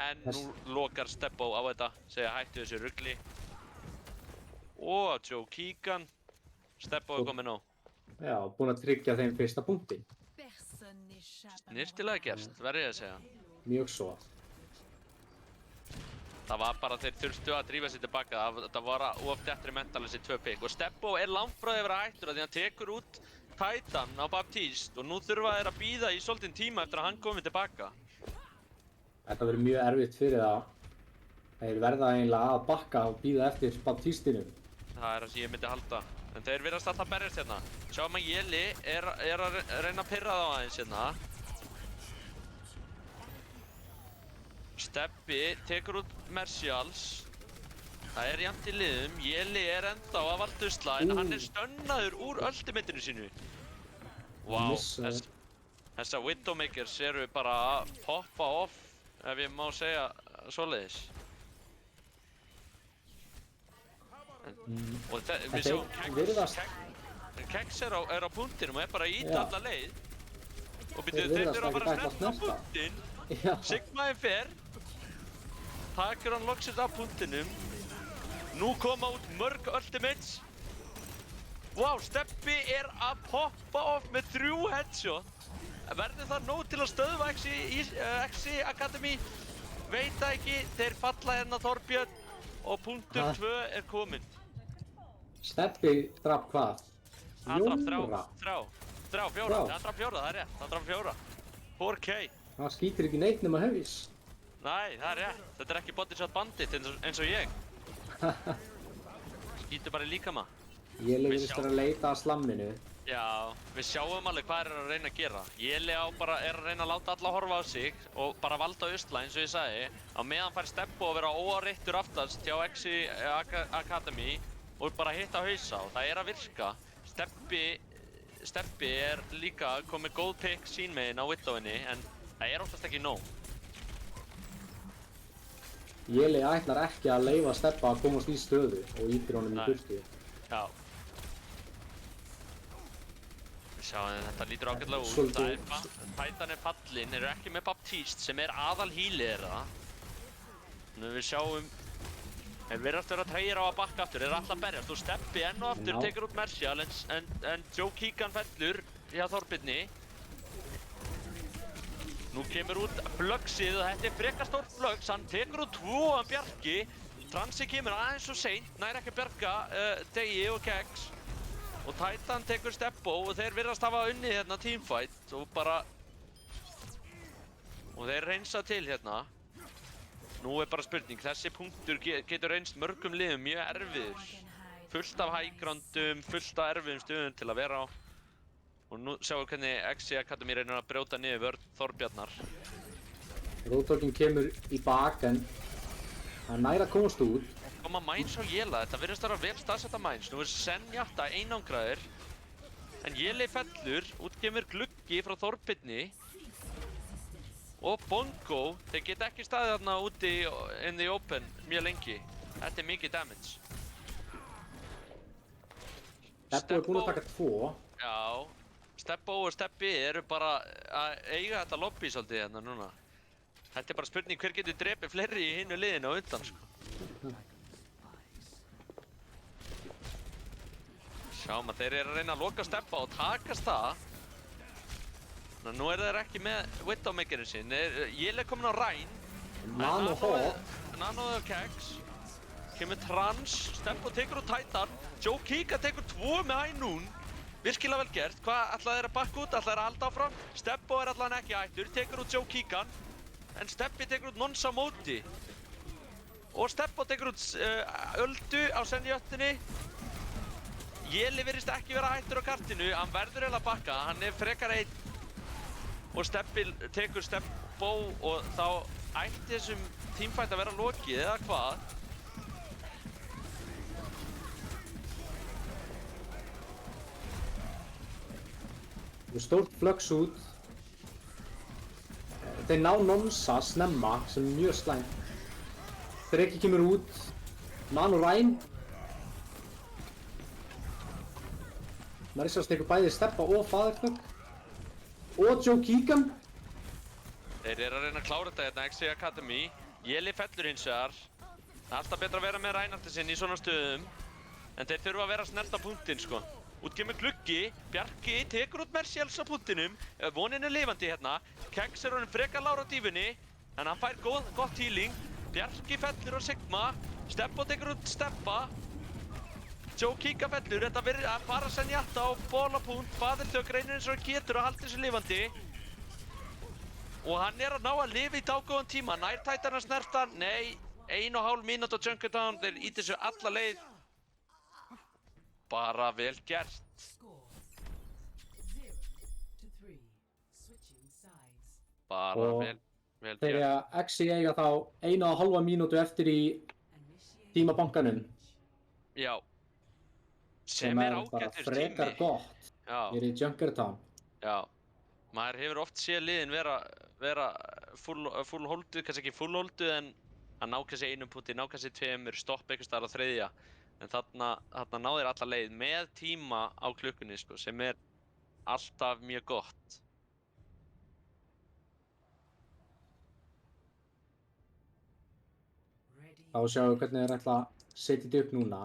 [SPEAKER 2] En nú lokar Stebbo á þetta, segja hættu þessu rugli. Og Joe Keegan. Stebbo er kominn á.
[SPEAKER 3] Já, búinn að tryggja þeim fyrsta punktinn.
[SPEAKER 2] Snyrtilega gert, verð ég að segja.
[SPEAKER 3] Mjög svo.
[SPEAKER 2] Það var bara þeir þurftu að drífa sér tilbaka, það var of detrimental þessi 2 pikk. Og Stebbo er langt frá því að vera hættur af því hann tekur út Titan á Baptiste og nú þurfa þeir að bíða í svolítinn tíma eftir að hann komi tilbaka.
[SPEAKER 3] Þetta verður mjög erfitt fyrir það. Þeir verða eiginlega að bakka og bíða eftir Baptistinum.
[SPEAKER 2] Það er það sem ég myndi halda. En þeir virðast alltaf berjast hérna. Sjáum að Jeli er að reyna að pirra þá aðeins hérna. Stebbi tekur út Mercials. Það er jafnt í liðum. Jeli er ennþá að valda usla en hann er stönnaður úr ultimatinu sínu. Vá, þessar Widowmakers eru bara að poppa off ef ég má segja svoleiðis. Og við sjáum Kex er á punktinum og er bara að íta alla leið. Og þeir þurfa að fara að snerta á punktinn. Sigma er fer. Takur hann loksins af punktinum. Nú koma út mörg ultimates. Vá, Stebbi er að poppa off með 3 headshot. Verður það nóg til að stöðva XI Academy? Veit það ekki, þeir falla hérna Þorbjörn og punktur 2 er kominn.
[SPEAKER 3] Stebbi draf hvað?
[SPEAKER 2] Hann draf 4, hann draf 4, það er rétt, hann draf 4. 4K.
[SPEAKER 3] Það skýtir ekki neitt nema hefis.
[SPEAKER 2] Nei, það er rétt, þetta er ekki body shot bandit eins og ég. Skýtur bara í líkama.
[SPEAKER 3] Jeli virðist að leita að slamminu.
[SPEAKER 2] Já, við sjáum alveg hvað er að reyna að gera. Jeli er að reyna að láta alla horfa á sig og bara valda usla eins og ég sagði. Á meðan fær Stebbo að vera óáreittur aftast hjá XI Academy og bara hitta hausa og það er að virka. Stebbi er líka komið góð pick sín megin á Widowinni en það er oftast ekki nóg.
[SPEAKER 3] Jeli ætlar ekki að leyfa Stebba að komast í stöðu og ýtir honum í burtu.
[SPEAKER 2] Já. Við sjáum þetta lítur ágætlega út. Titan er fallinn, eru ekki með Baptiste sem er aðal healer þeirra. Við sjáum þeir virðast vera tregir á að bakka aftur, þeir eru alltaf að berjast og Stebbi enn og aftur tekur út Mercial en Joe Keegan fellur hjá Þorbirni. Nú kemur út Blöggsið og þetta er frekar stórt Blöggs, hann tekur út 2 af Bjarki. Transi kemur aðeins svo seint, nær ekki að bjarga Degi og Kex. Og Titan tekur Stebbo og þeir virðast hafa unnið hérna teamfight og bara... Og þeir reynsa til hérna. Nú er bara spurning, þessi punktur getur reynst mörgum liðum mjög erfiður. Fullt af hægrandum, fullt af erfiðum stöðum til að vera á. Og nú sjáum við hvernig XC Academy reynir að brjóta niður vörn Þorbjarnar.
[SPEAKER 3] Roadhoginn kemur í bak en hann nær að komast út.
[SPEAKER 2] Koma Mines á Jela, þetta virðist vera vel staðsetta Mines. Nú er Zenyatta einangraður. En Jeli fellur, út kemur gluggi frá Þorbirni. Og Bongo, þeir geta ekki staðið þarna úti in the open mjög lengi. Þetta er mikið damage.
[SPEAKER 3] Stebbo er búinn að taka 2.
[SPEAKER 2] Já. Stebbo og Stebbi eru bara að eiga þetta lobby svolítið hérna núna. Þetta er bara spurning hver getur drepið fleiri í hinu liðinu á undan, sko. Sjáum að þeir eru að reyna að loka Stebba og takast það. Nú eru þeir ekki með Widowmakerinn sinn. Jeli er komin á Rein.
[SPEAKER 3] Nano Hawk.
[SPEAKER 2] Nano og Kex. Kemur Trans. Stebbo tekur út Titan. Joe Kika tekur 2 með Ainun. Virkilega vel gert. Hvað ætla þeir að bakka út? Ætla þeir að halda áfram? Stebbo er allan ekki hættur. Tekur út Joe Kikan. En Stebbi tekur út Nonsa á móti. Og Stebbo tekur út Öldu á Zenjattinni. Jeli virðist ekki vera hættur á kartinu. Hann verður eiginlega að bakka. Hann er frekar einn. Og Stebbi tekur Stebbo og þá ætti þessum teamfight að vera lokið eða hvað?
[SPEAKER 3] Stórt Flux út. Þeir ná Nonsa snemma sem er mjög slæmt. Dreki kemur út. Nano Rein. Marissas tekur bæði Stebba og Fatherthug. Og Joe Kikan.
[SPEAKER 2] Þeir eru að reyna að klára þetta hérna, XC Academy. Jeli fellur hins vegar. Það er alltaf betra að vera með Reinhardt sinn í svona stöðum. En þeir þurfa að vera að snerta punktinn, sko. Út kemur gluggi, Bjarki tekur út Mercials á punktinum, vonin er lifandi hérna, Kex er honum frekar lára á dífunni, en hann fær gott healing, Bjarki fellur á Sigma, Stebbo tekur út Stebba, Joe Kika fellur, þetta verður að fara Zenyatta á bólapunkt, Fatherthug reynir eins og hann getur að halda þessu lifandi. Og hann er að ná að lifa í dágóðan tíma, nær Titan að snerta, nei, 1,5 mínúta á Junker Town, þeir íta þessu alla leið. Bara vel gert. Bara vel gert.
[SPEAKER 3] Þeir XC eiga þá 1,5 mínútu eftir í tímabankanum.
[SPEAKER 2] Já.
[SPEAKER 3] Sem er bara frekar gott.
[SPEAKER 2] Já.
[SPEAKER 3] Hér í Junker Town.
[SPEAKER 2] Já. Maður hefur oft séð liðin vera full holduð, kannski ekki full holduð en að ná kannski 1 punkti, ná kannski 2, stoppa einhvers staðar á 3. En þarna ná þeir alla leið með tíma á klukkunni, sko, sem er alltaf mjög gott.
[SPEAKER 3] Þá sjáum við hvernig þeir ætla að setja þetta upp núna.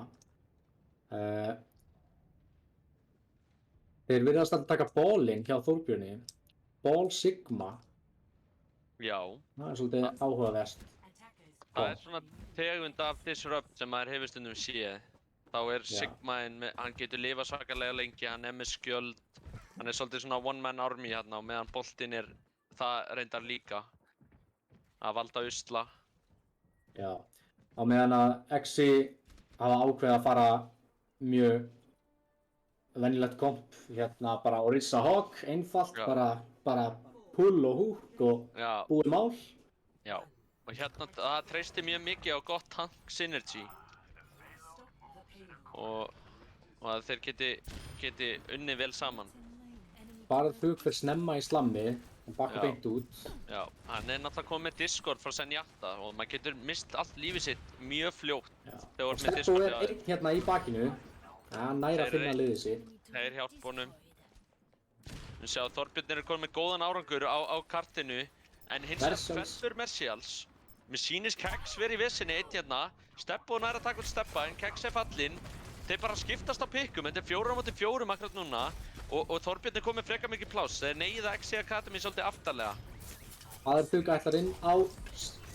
[SPEAKER 3] Þeir virðast að taka ballinn hjá Þórbjörni. Ball Sigma.
[SPEAKER 2] Já.
[SPEAKER 3] Það er svolítið áhugavert.
[SPEAKER 2] Það er svona tegund af disrupt sem maður hefur stundum séð. Þá er Sigmainn, hann getur lifað svakalega lengi, hann er með skjöld. Hann er svolítið svona one man army hérna og meðan boltinn er það reyndar líka. Að valda usla.
[SPEAKER 3] Já. Á meðan að XC hafa ákveðið að fara mjög venjulegt komp. Hérna bara Orisa Hawk, einfalt, bara pull og hook og búið mál.
[SPEAKER 2] Já. Og hérna það treysti mjög mikið á gott tank synergy og að þeir geti unnið vel saman.
[SPEAKER 3] Fatherthug fyrir snemma í slammi og bakka beint út.
[SPEAKER 2] Já, hann er náttúrulega komið með Discord frá Zenyatta og maður getur mist allt lífið sitt mjög fljótt.
[SPEAKER 3] Og Stebbo er einn hérna í bakinu. Hann nær að finna liðið sitt.
[SPEAKER 2] Þeir hjálpa honum. Við sjáum Þorbjörn er komið með góðan árangur á kartinu en hins vegar fellur Mercials. Mér sýnist Kex verið í vesinni eitt hérna. Stebbo nær að taka út Stebba en Kex er fallinn. Þeir bara skiptast á pikkum, þetta er 4 á móti 4 akkurat núna. Og Þorbjörn er komið frekar mikið pláss. Þeir neyða XC Academy svolítið aftarlega.
[SPEAKER 3] Faðirþug ætlar inn á,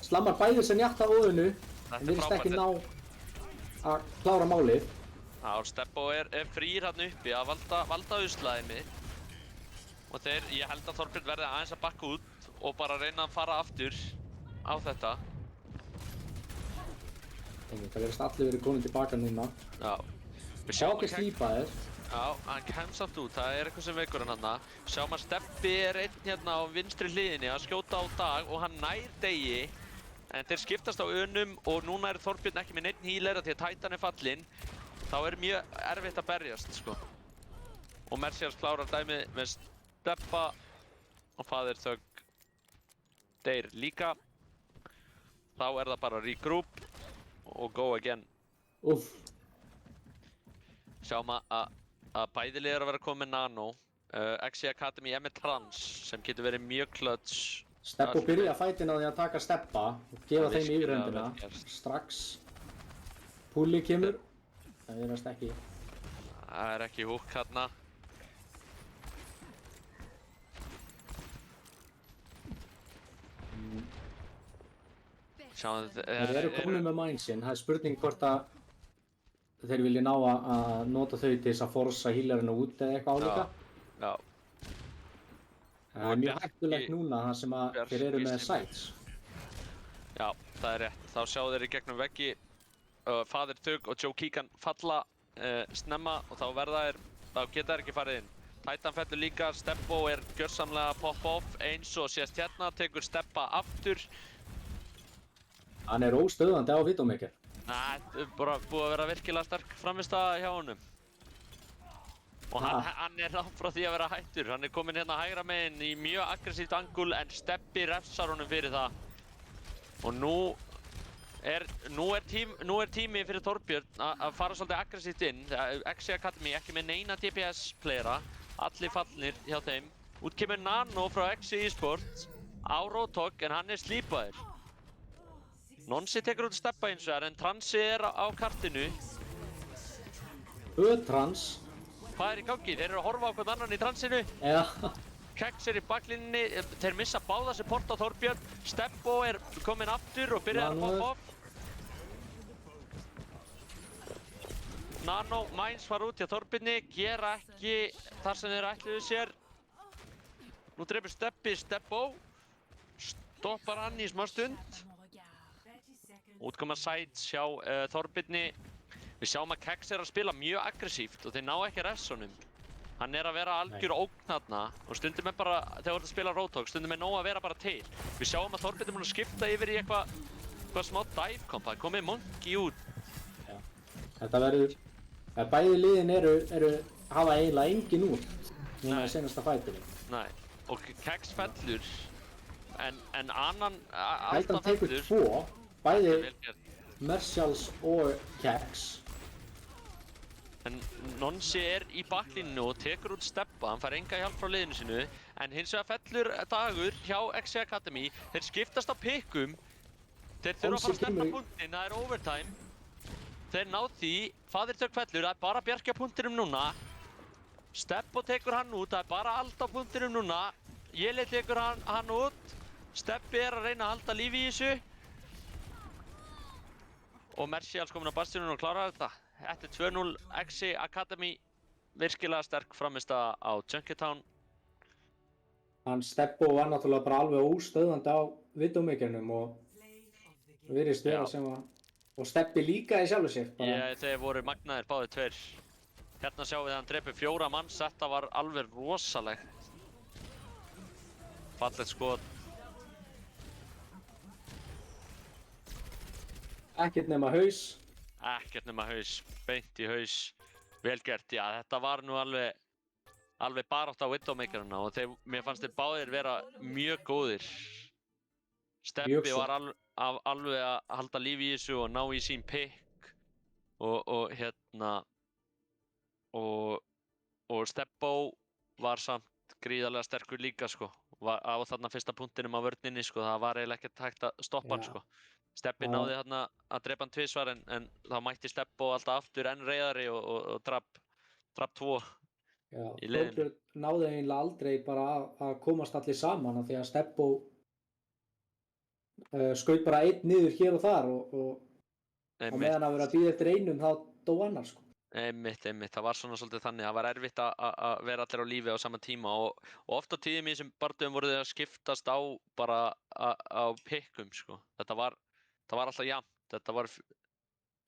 [SPEAKER 3] slammar bæði sem Jatta og Önu,
[SPEAKER 2] Þetta
[SPEAKER 3] en
[SPEAKER 2] er
[SPEAKER 3] virðist ekki ná
[SPEAKER 2] frábært.
[SPEAKER 3] að klára málið.
[SPEAKER 2] Já, Stebbo er frýr hann uppi að valda uslæðið og ég held að Þorbjörn verði aðeins að bakka út og bara reyna að fara aftur á þetta.
[SPEAKER 3] Það verðist allir verið komin tilbaka núna.
[SPEAKER 2] Já.
[SPEAKER 3] Hawk slípaðir.
[SPEAKER 2] Já, hann kemst samt út, það er eitthvað sem veikur hann þarna. Sjáum að Stebbi er einn hérna á vinstri hliðinni að skjóta á Dag og hann nær Degi. En þeir skiptast á Önum og núna er Þorbjörn ekki með neinn healer af því að Titan er fallinn. Þá er mjög erfitt að berjast, sko. Og Mercials klárar dæmið með Stebba og Faðirþug deyr líka. Þá er það bara regroup og go again.
[SPEAKER 3] Úff.
[SPEAKER 2] Sjáum að bæði lið eru að vera komið með Nano. XI Academy er með Trans sem getur verið mjög clutch.
[SPEAKER 3] Stebbo byrja fætin á því að taka Stebba og gefa þeim yfirhöndina strax. Púli kemur. Það virðast ekki.
[SPEAKER 2] Það er ekki húk hérna. Sjáum
[SPEAKER 3] Þeir eru komin með Mindsin. Það er spurning hvort að þeir vilja ná að nota þau til þess að forsa healerina út eða eitthvað álíka.
[SPEAKER 2] Já.
[SPEAKER 3] Það er mjög hættulegt núna þar sem að þeir eru með sights.
[SPEAKER 2] Já, það er rétt. Þá sjá þeir í gegnum veggi Faðirþug og Joe Keegan falla snemma og þá geta þeir ekki farið inn. Titan fellur líka, Stebbo er gjörsamlega pop-off eins og sést hérna, tekur Stebba aftur.
[SPEAKER 3] Hann er óstöðandi á Widowmaker.
[SPEAKER 2] Það er bara búið að vera virkilega sterk frammistaða hjá honum. Og hann er langt frá því að vera hættur. Hann er kominn hérna hægra meginn í mjög aggressíft angul en Stebbi refsar honum fyrir það. Og nú er tími fyrir Þorbjörn að fara svolítið aggressíft inn. XI Academy ekki með neina DPS-playera. Allir fallnir hjá þeim. Út kemur Nano frá XI eSports á Roadhog en hann er slípaður. Nonsi tekur út Stebba eins og þar en Transi er á kartinu.
[SPEAKER 3] Trans.
[SPEAKER 2] Hvað er í gangi? Þeir eru að horfa á hvern annan í Transinu.
[SPEAKER 3] Já.
[SPEAKER 2] Kex er í baklínunni, þeir missa báða support á Þorbjörn. Stebbo er kominn aftur og byrjar að pop off. Nano, Mines fara út hjá Þorbjörni, gera ekki þar sem þeir ætluðu sér. Nú dreipur Stebbi Stebbo. Stoppar hann í smá stund. Útkoma sides hjá Þorbjörni. Við sjáum að Kex er að spila mjög aggressíft og þeir ná ekki ressunum. Hann er að vera algjör ógn þarna og stundum er bara, þegar þú ert að spila Roadhog, stundum er nóg að vera bara til. Við sjáum að Þorbjörn er búinn að skipta yfir í eitthvað smá dive comp, það er komið Monkey út.
[SPEAKER 3] Já. Þetta verður, bæði liðin hafa eiginlega engin út núna í seinasta fætinu.
[SPEAKER 2] Nei, og Kex fellur, en annan alltaf
[SPEAKER 3] Titan tekur 2, bæði Mercials og Kex.
[SPEAKER 2] En Nonsi er í baklíninu og tekur út Stebba, hann fær enga hjálp frá liðinu sinu. En hins vegar fellur Dagur hjá XI Academy, þeir skiptast á pikkum. Þeir þurfa að fara að sleppa punktinn, það er overtime. Þeir ná því, Faðirþug fellur, það er bara að bjarga punktinum núna. Stebbo tekur hann út, það er bara allt á punktinum núna. Jeli tekur hann út, Stebbi er að reyna að halda lífi í þessu. Og Mercials komin á bastioninu og klárar þetta. Þetta er 2-0 XI Academy, virkilega sterk frammistaða á Junkertown.
[SPEAKER 3] Hann Stebbo var náttúrulega bara alveg óstöðandi á Widowmakernum og virðist vera sem að... Og Stebbi líka í sjálfu sér bara.
[SPEAKER 2] Já, þeir voru magnaðir báðir tveir. Hérna sjáum við að hann dreipur 4 manns, þetta var alveg rosalegt. Fallegt skot.
[SPEAKER 3] Ekkert nema haus.
[SPEAKER 2] Ekkert nema haus, beint í haus. Vel gert, já, þetta var nú alveg barátt á Widowmakeruna og mér fannst þeir báðir vera mjög góðir. Stebbi var alveg að halda lífi í þessu og ná í sín pick og Stebbo var samt gríðarlega sterkur líka sko. Á þarna fyrsta punktinum á vörninni sko, það var eiginlega ekkert hægt að stoppa hann sko. Stebbi náði þarna að drepa hann tvisvar en þá mætti Stebbo alltaf aftur enn reiðari og drap 2 í liðinu.
[SPEAKER 3] Þorbjörn náði eiginlega aldrei bara að komast allir saman af því að Stebbo skaut bara einn niður hér og þar og á
[SPEAKER 2] Einmitt,
[SPEAKER 3] meðan að vera að bíða eftir einum þá dó annar sko.
[SPEAKER 2] einmitt, það var svona svolítið þannig, það var erfitt að vera allir á lífi á sama tíma og oft á tíðum í þessum bardöfum voru þau að skiptast á bara á pikkum sko. Það var alltaf jafnt, þetta var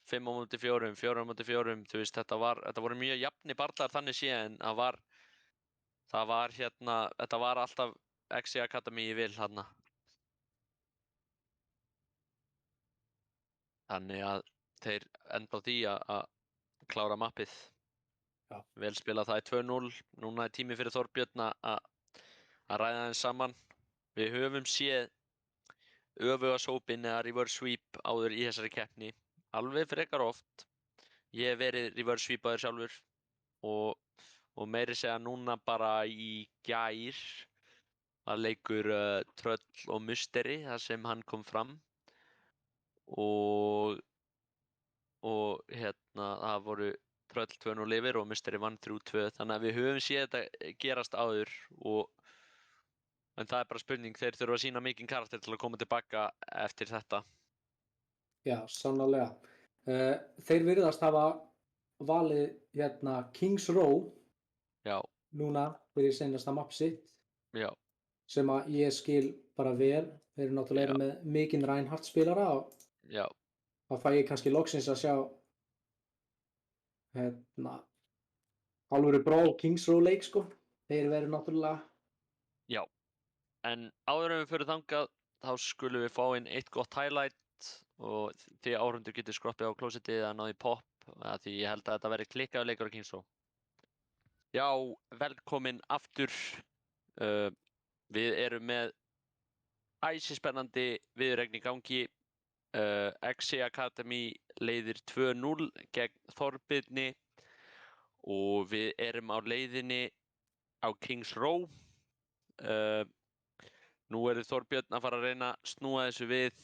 [SPEAKER 2] 5 á móti 4, 4 á móti 4, þú veist, þetta voru mjög jafni bardar þannig séð en þetta var alltaf XI Academy í vil þarna. Þannig að þeir enda á því að klára mappið.
[SPEAKER 3] Já.
[SPEAKER 2] Vel spilað, það er 2-0. Núna er tími fyrir Þorbjörn að ræða þeim saman. Við höfum séð öfuga sópinn eða reverse sweep áður í þessari keppni. Alveg frekar oft. Ég hef verið reverse sweepaður sjálfur og meiri segja núna bara í gær að leikur Tröll og Musteri þar sem hann kom fram. Og það voru Tröll 2-0 yfir og Musteri vann 3-2 þannig að við höfum séð þetta gerast áður en það er bara spurning, þeir þurfa að sýna mikinn karakter til að koma tilbaka eftir þetta.
[SPEAKER 3] Já, sannarlega. Þeir virðast hafa valið Kings Row
[SPEAKER 2] Já,
[SPEAKER 3] núna fyrir seinasta map sitt
[SPEAKER 2] já,
[SPEAKER 3] sem að ég skil bara vel. Þeir eru náttúrulega með mikinn Reinhardt spilara og
[SPEAKER 2] já,
[SPEAKER 3] þá fæ ég kannski loksins að sjá alvöru brá Kings Row leik sko. Þeir verður náttúrulega.
[SPEAKER 2] já. En áður en við fyrir þangað þá skulum við fá inn eitt gott highlight og því áhorfendur getur skroppið á klósettið eða náð í pop því ég held að þetta verði klikkaður leikur á Kings Row. Já, velkomin aftur. Við erum með æsispennandi viðureign í gangi. XI Academy leiðir 2-0 gegn Þorbirni og við erum á leiðinni á Kings Row. Nú eru Þorbjörn að fara að reyna að snúa þessu við,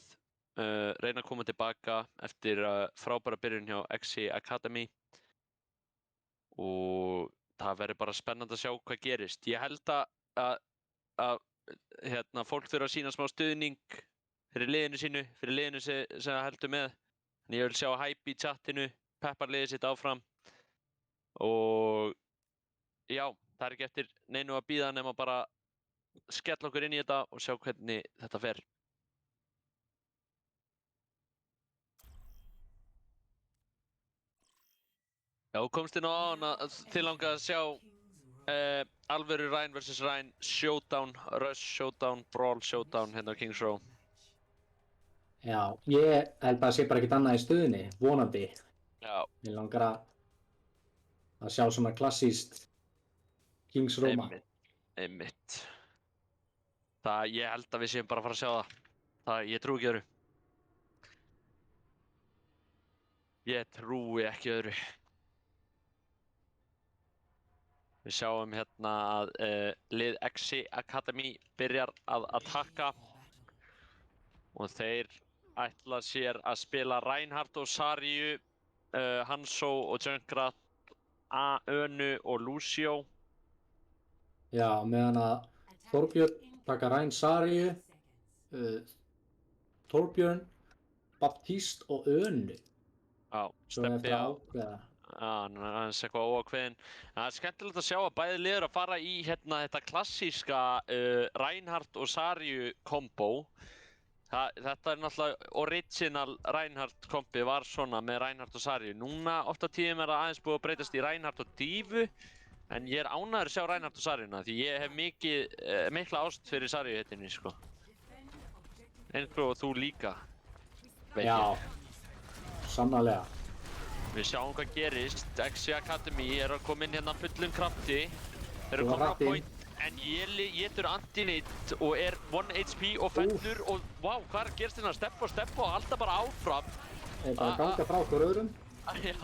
[SPEAKER 2] reyna að koma tilbaka eftir frábæra byrjun hjá XI Academy og það verður bara spennandi að sjá hvað gerist. Ég held að fólk þurfa að sýna smá stuðning fyrir liðinu sínu, fyrir liðinu sem það heldur með. En ég vil sjá hype í chatinu, peppar liðið sitt áfram og já, það er ekki eftir neinu að bíða nema bara skella okkur inn í þetta og sjá hvernig þetta fer. Já, komst inn á án að þið langaði að sjá alvöru Rein vs. Rein showdown, rush showdown, brawl showdown hérna á Kings Row.
[SPEAKER 3] Já, ég held að það sé bara ekkert annað í stöðunni, vonandi.
[SPEAKER 2] Já.
[SPEAKER 3] Mér langar að sjá svona klassískt Kings Row map.
[SPEAKER 2] Einmitt. Ég held að við séum bara að fara að sjá það. Ég trúi ekki öðru. Ég trúi ekki öðru. Við sjáum hérna að lið XI Academy byrjar að taka og þeir ætla sér að spila Reinhardt og Sariu, Hanzo og Junkrat, Önu og Lucio.
[SPEAKER 3] Já, meðan að Þorbjörn taka Rein Sariu, Þorbjörn, Baptiste og Önu.
[SPEAKER 2] Já, steppi á. Hann er aðeins eitthvað óákveðinn. Það er skemmtilegt að sjá að bæði liður að fara í þetta klassíska Reinhardt og Sariu kombo. Þetta er náttúrulega original Reinhardt kombi var svona með Reinhardt og Sariu. Núna oft á tíðum það aðeins búið að breytast í Reinhardt og Dífu en ég er ánægður að sjá Reinhardt og Sariuna því ég hef mikla ást fyrir Sariu hittinni sko. Eins og þú líka.
[SPEAKER 3] Já, sannarlega.
[SPEAKER 2] Við sjáum hvað gerist. XI Academy er að koma inn hérna fullum krafti. Þeir eru komin á point. En ég étur anti-nade og er 1 HP og fellur og wow, hvað gerst hérna? Steppa og halda bara áfram.
[SPEAKER 3] Þeir bara ganga frá okkur öðrum.
[SPEAKER 2] Já,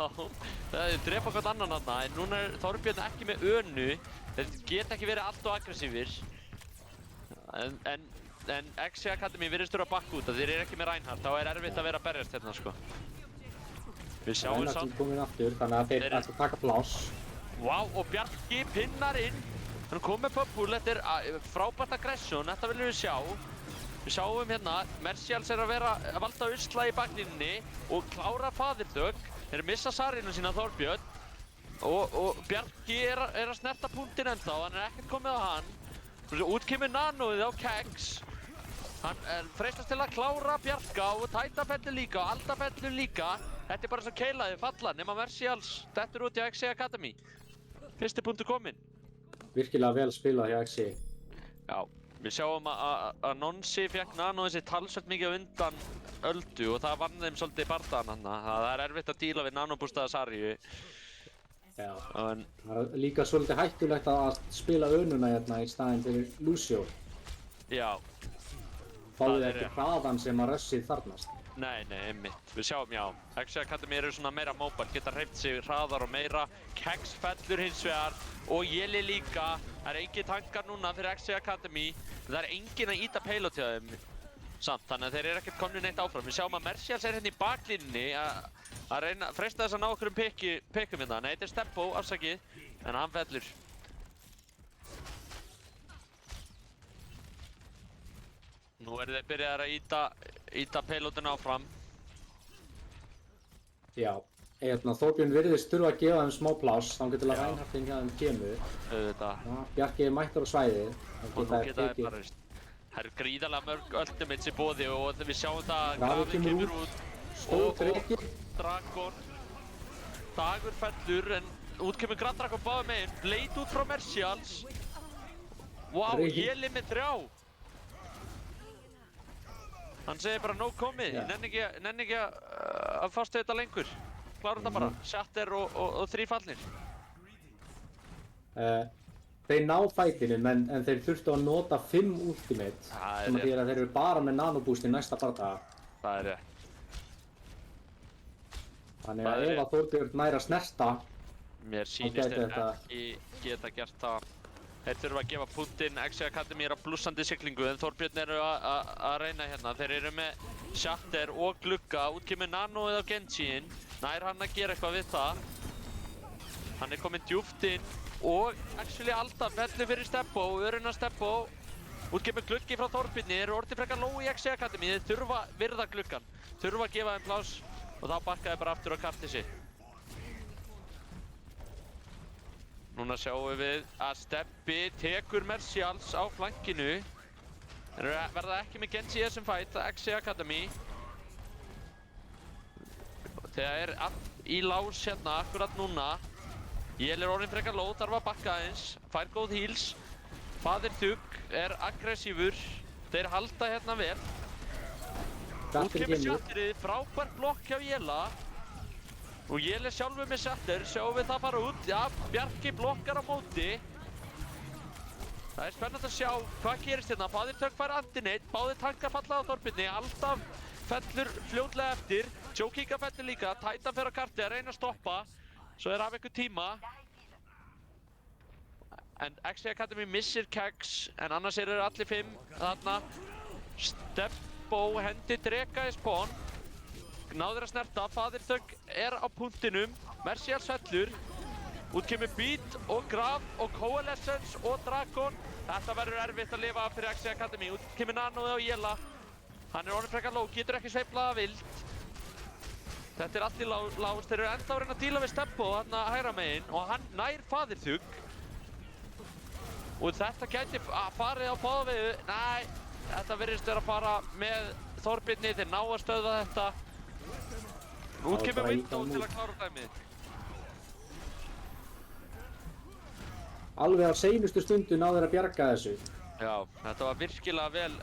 [SPEAKER 2] það drepa hvort annan þarna, en núna er Þorbjörn ekki með Önu. Þeir geta ekki verið allt og aggressífir. En XI Academy virðist þurfa að bakka út, þeir eru ekki með Reinhardt, þá er erfitt að vera að berjast hérna sko. Við sjáum
[SPEAKER 3] samt. Reinhardt er komin aftur, þannig að þeir ætla að taka pláss.
[SPEAKER 2] Vá, og Bjarki pinnar inn. Hann kom með pöppul, þetta er frábært aggression, þetta viljum við sjá. Við sjáum hérna, Mercials er að valda usla í baklínunni og klára faðirþögg. Þeir missa Sarinu sína Þorbjörn og Bjarki er að snerta punktinn ennþá, hann er ekkert komið á hann. Út kemur Nanoið á Kex. Hann freistast til að klára Bjarka og Tætafellur líka og Aldafellur líka. Þetta er bara svo keilaði falla nema Mercials dettur út í XC Academy. Fyrsti punktur kominn.
[SPEAKER 3] Virkilega vel spilað hjá XC.
[SPEAKER 2] Já, við sjáum að Nonsi fekk Nanoið sér talsvert mikið á undan Öldu og það vann þeim svolítið í bardagan hann. Það er erfitt að díla við nanobústaða Saríu.
[SPEAKER 3] Já, það er líka svolítið hættulegt að spila önuna hérna í staðinn fyrir Lucio.
[SPEAKER 2] Já.
[SPEAKER 3] Fáðu ekki hraðan sem að Russið þarnast.
[SPEAKER 2] Nei, einmitt. Við sjáum, já. XC Academy eru svona meira móbal, geta hreyft sig hraðar og meira. Kex fellur hins vegar og Jeli líka. Það er engin tankar núna fyrir XC Academy. Það er engin að íta payload hjá þeim samt, þannig að þeir eru ekkert komnir neitt áfram. Við sjáum að Mercials er hérna í baklínunni að reyna, freista þess að ná okkur pikkum hérna. Nei, þetta er Steppo, afsakið, en hann fellur. Nú eru þeir byrjaðir að íta payloadinu áfram.
[SPEAKER 3] Já, Þorbjörn virðist þurfa að gefa þeim smá pláss, þá getur að Reinhardting hjá þeim kemur.
[SPEAKER 2] Auðvitað.
[SPEAKER 3] Bjarki er mættur á svæðið.
[SPEAKER 2] Og nú geta þeir barist. Það eru gríðarlega mörg ultimates í boði og við sjáum það að Gravi kemur út. Og Dragon. Dagur fellur en út kemur Grand Dragon báðum meginn. Blade út frá Mercials. Vá, Jeli með 3. Hann segir bara no komið, ég nenni ekki að fást við þetta lengur. Klárum það bara, Shatter og 3 fallnir.
[SPEAKER 3] Þeir ná fætinum en þeir þurftu að nota 5 ultimate sem að þeir eru bara með nanoboost í næsta bardaga.
[SPEAKER 2] Það er rétt.
[SPEAKER 3] Þannig að ef að Þorbjörn nær að snerta
[SPEAKER 2] mér sýnist þeir ekki geta gert það. Þeir þurfa að gefa punktinn, XC Academy er á blússandi siglingu en Þorbjörn eru að reyna hérna. Þeir eru með Shatter og glugga, út kemur Nanoið á Genjiinn. Nær hann að gera eitthvað við það. Hann er kominn djúpt inn og actually Alda fellur fyrir Steppo, öruna Steppo. Út kemur gluggi frá Þorbjörni, eru orðið frekar low í XC Academy. Þeir þurfa að virða gluggan, þurfa að gefa þeim pláss og þá bakka þeir bara aftur á Kartisi. Núna sjáum við að Steppi tekur Mercials á flankinu. Þeir verða ekki með Genji í þessum fight, XC Academy. Þegar er í lás hérna akkurat núna. Jeli er orðinn frekar low, þarf að bakka aðeins, fær góð heals. Faðirþugg er aggressífur, þeir halda hérna vel. Út kemur Shatterið, frábær blokk hjá Jela. Og Jeli sjálfur með Shatter, sjáum við það fara út. Já, Bjarki blokkar á móti. Það er spennandi að sjá hvað gerist hérna. Faðirþugg fær antinate, báðir tankar falla á Þorbjörni, Aldaf fellur fljótlega eftir. Joe-Kika fellur líka, Titan fer á karti að reyna að stoppa. Svo þeir hafa einhver tíma. En XC Academy missir Kex, en annars eru allir 5 þarna. Steppo hendi dreka í spawn. Náður að snerta, Faðirþugg er á punktinum. Mercials fellur. Út kemur Beat og Graf og Coalescence og Dragon. Þetta verður erfitt að lifa af fyrir XC Academy. Út kemur Nanoið á Jela. Hann er orðinn frekar low, getur ekki sveiflað að vild. Þetta er allt í lás, þeir eru ennþá að reyna að díla við Steppo þarna hægra megin og hann nær Faðirþugg. Og þetta gæti farið á báða vegu. Nei, þetta virðist vera að fara með Þorbjörni, þeir ná að stöðva þetta. Út kemur Window til að klára dæmið.
[SPEAKER 3] Alveg á seinustu stundu náðu þeir að bjarga þessu.
[SPEAKER 2] Já, þetta var virkilega vel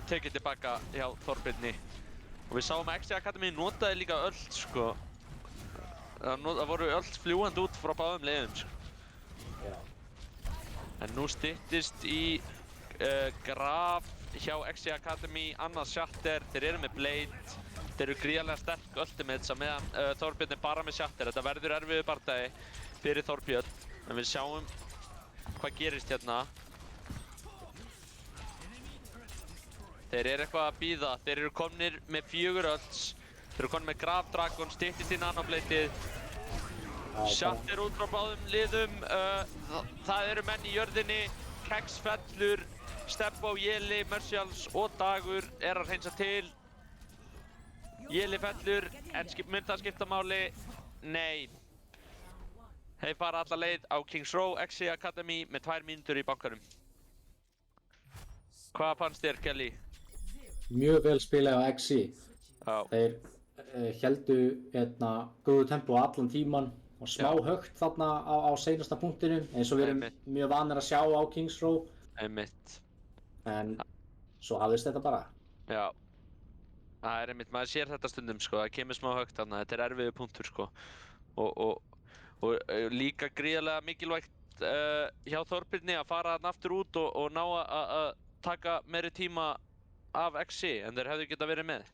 [SPEAKER 2] tekið tilbaka hjá Þorbjörni. Og við sáum að XC Academy notaði líka öll, sko. Það voru öll fljúandi út frá báðum leiðum, sko.
[SPEAKER 3] Já.
[SPEAKER 2] En nú styttist í Graf hjá XC Academy, annað Shatter, þeir eru með Blade. Þeir eru gríðarlega sterk ultimates að meðan Þorbjörn er bara með Shatter. Þetta verður erfiður bardagi fyrir Þorbjörn. En við sjáum hvað gerist hérna. Þeir eru eitthvað að bíða. Þeir eru komnir með 4 ults. Þeir eru komnir með Graf Dragon, styttist í nanobladeið. Shatter út frá báðum liðum. Það eru menn í jörðinni. Kex fellur. Stebbo, Jeli, Mercials og Dagur er að hreinsa til. Jeli fellur, en mun það skipta máli? Nei. Þeir fara alla leið á Kings Row XC Academy með 2 mínútur í bankanum. Hvað fannst þér, Kelly?
[SPEAKER 3] Mjög vel spilað á XC.
[SPEAKER 2] Já.
[SPEAKER 3] Þeir héldu góðu tempo allan tíman og smá högt þarna á seinasta punktinu eins og við erum mjög vanir að sjá á Kings Row.
[SPEAKER 2] Einmitt.
[SPEAKER 3] En svo hafðist þetta bara.
[SPEAKER 2] Já. Það er einmitt, maður sér þetta stundum sko, það kemur smá högt þarna, þetta er erfiður punktur sko. Og líka gríðarlega mikilvægt hjá Þorbirni að fara þarna aftur út og ná að taka meiri tíma af XC en þeir hefðu getað verið með.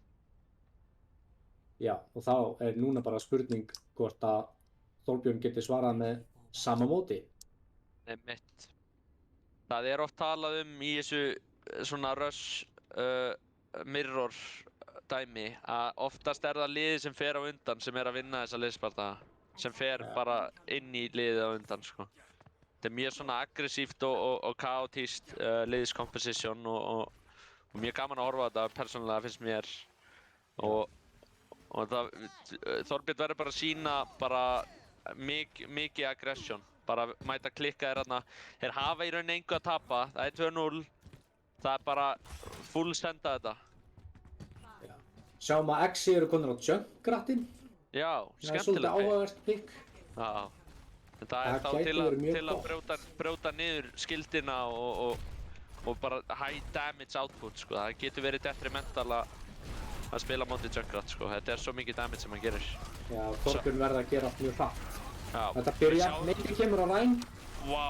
[SPEAKER 3] Já, og þá er núna bara spurning hvort að Þorbjörn geti svarað með sama móti.
[SPEAKER 2] Einmitt. Það er oft talað í þessu svona rush mirror dæmi að oftast er það liðið sem fer á undan sem er að vinna þessa liðsbardaga. Sem fer bara inn í liðið á undan sko. Þetta er mjög svona aggressíft og kaotískt liðscomposition og mjög gaman að horfa á þetta persónulega finnst mér. Og Þorbjörn verður bara að sýna bara mikið aggression. Bara mæta klikka þarna. Þeir hafa í rauninni engu að tapa, það er 2-0. Það er bara full senda þetta.
[SPEAKER 3] Já. Sjáum að XC eru konur á Junkratinn.
[SPEAKER 2] Já,
[SPEAKER 3] skemmtilegt. Það er
[SPEAKER 2] skemmtilegt.
[SPEAKER 3] svolítið áhugavert pikk.
[SPEAKER 2] Já. En það er þá til að brjóta niður skildina og bara high damage output sko. Það getur verið detrimental að spila móti Junkrat sko. Þetta er svo mikið damage sem hann gerir.
[SPEAKER 3] Já, Þorbjörn verður að gera allt mjög hratt.
[SPEAKER 2] Já.
[SPEAKER 3] Þetta byrjar, Meiti kemur á Ræn.
[SPEAKER 2] Vá.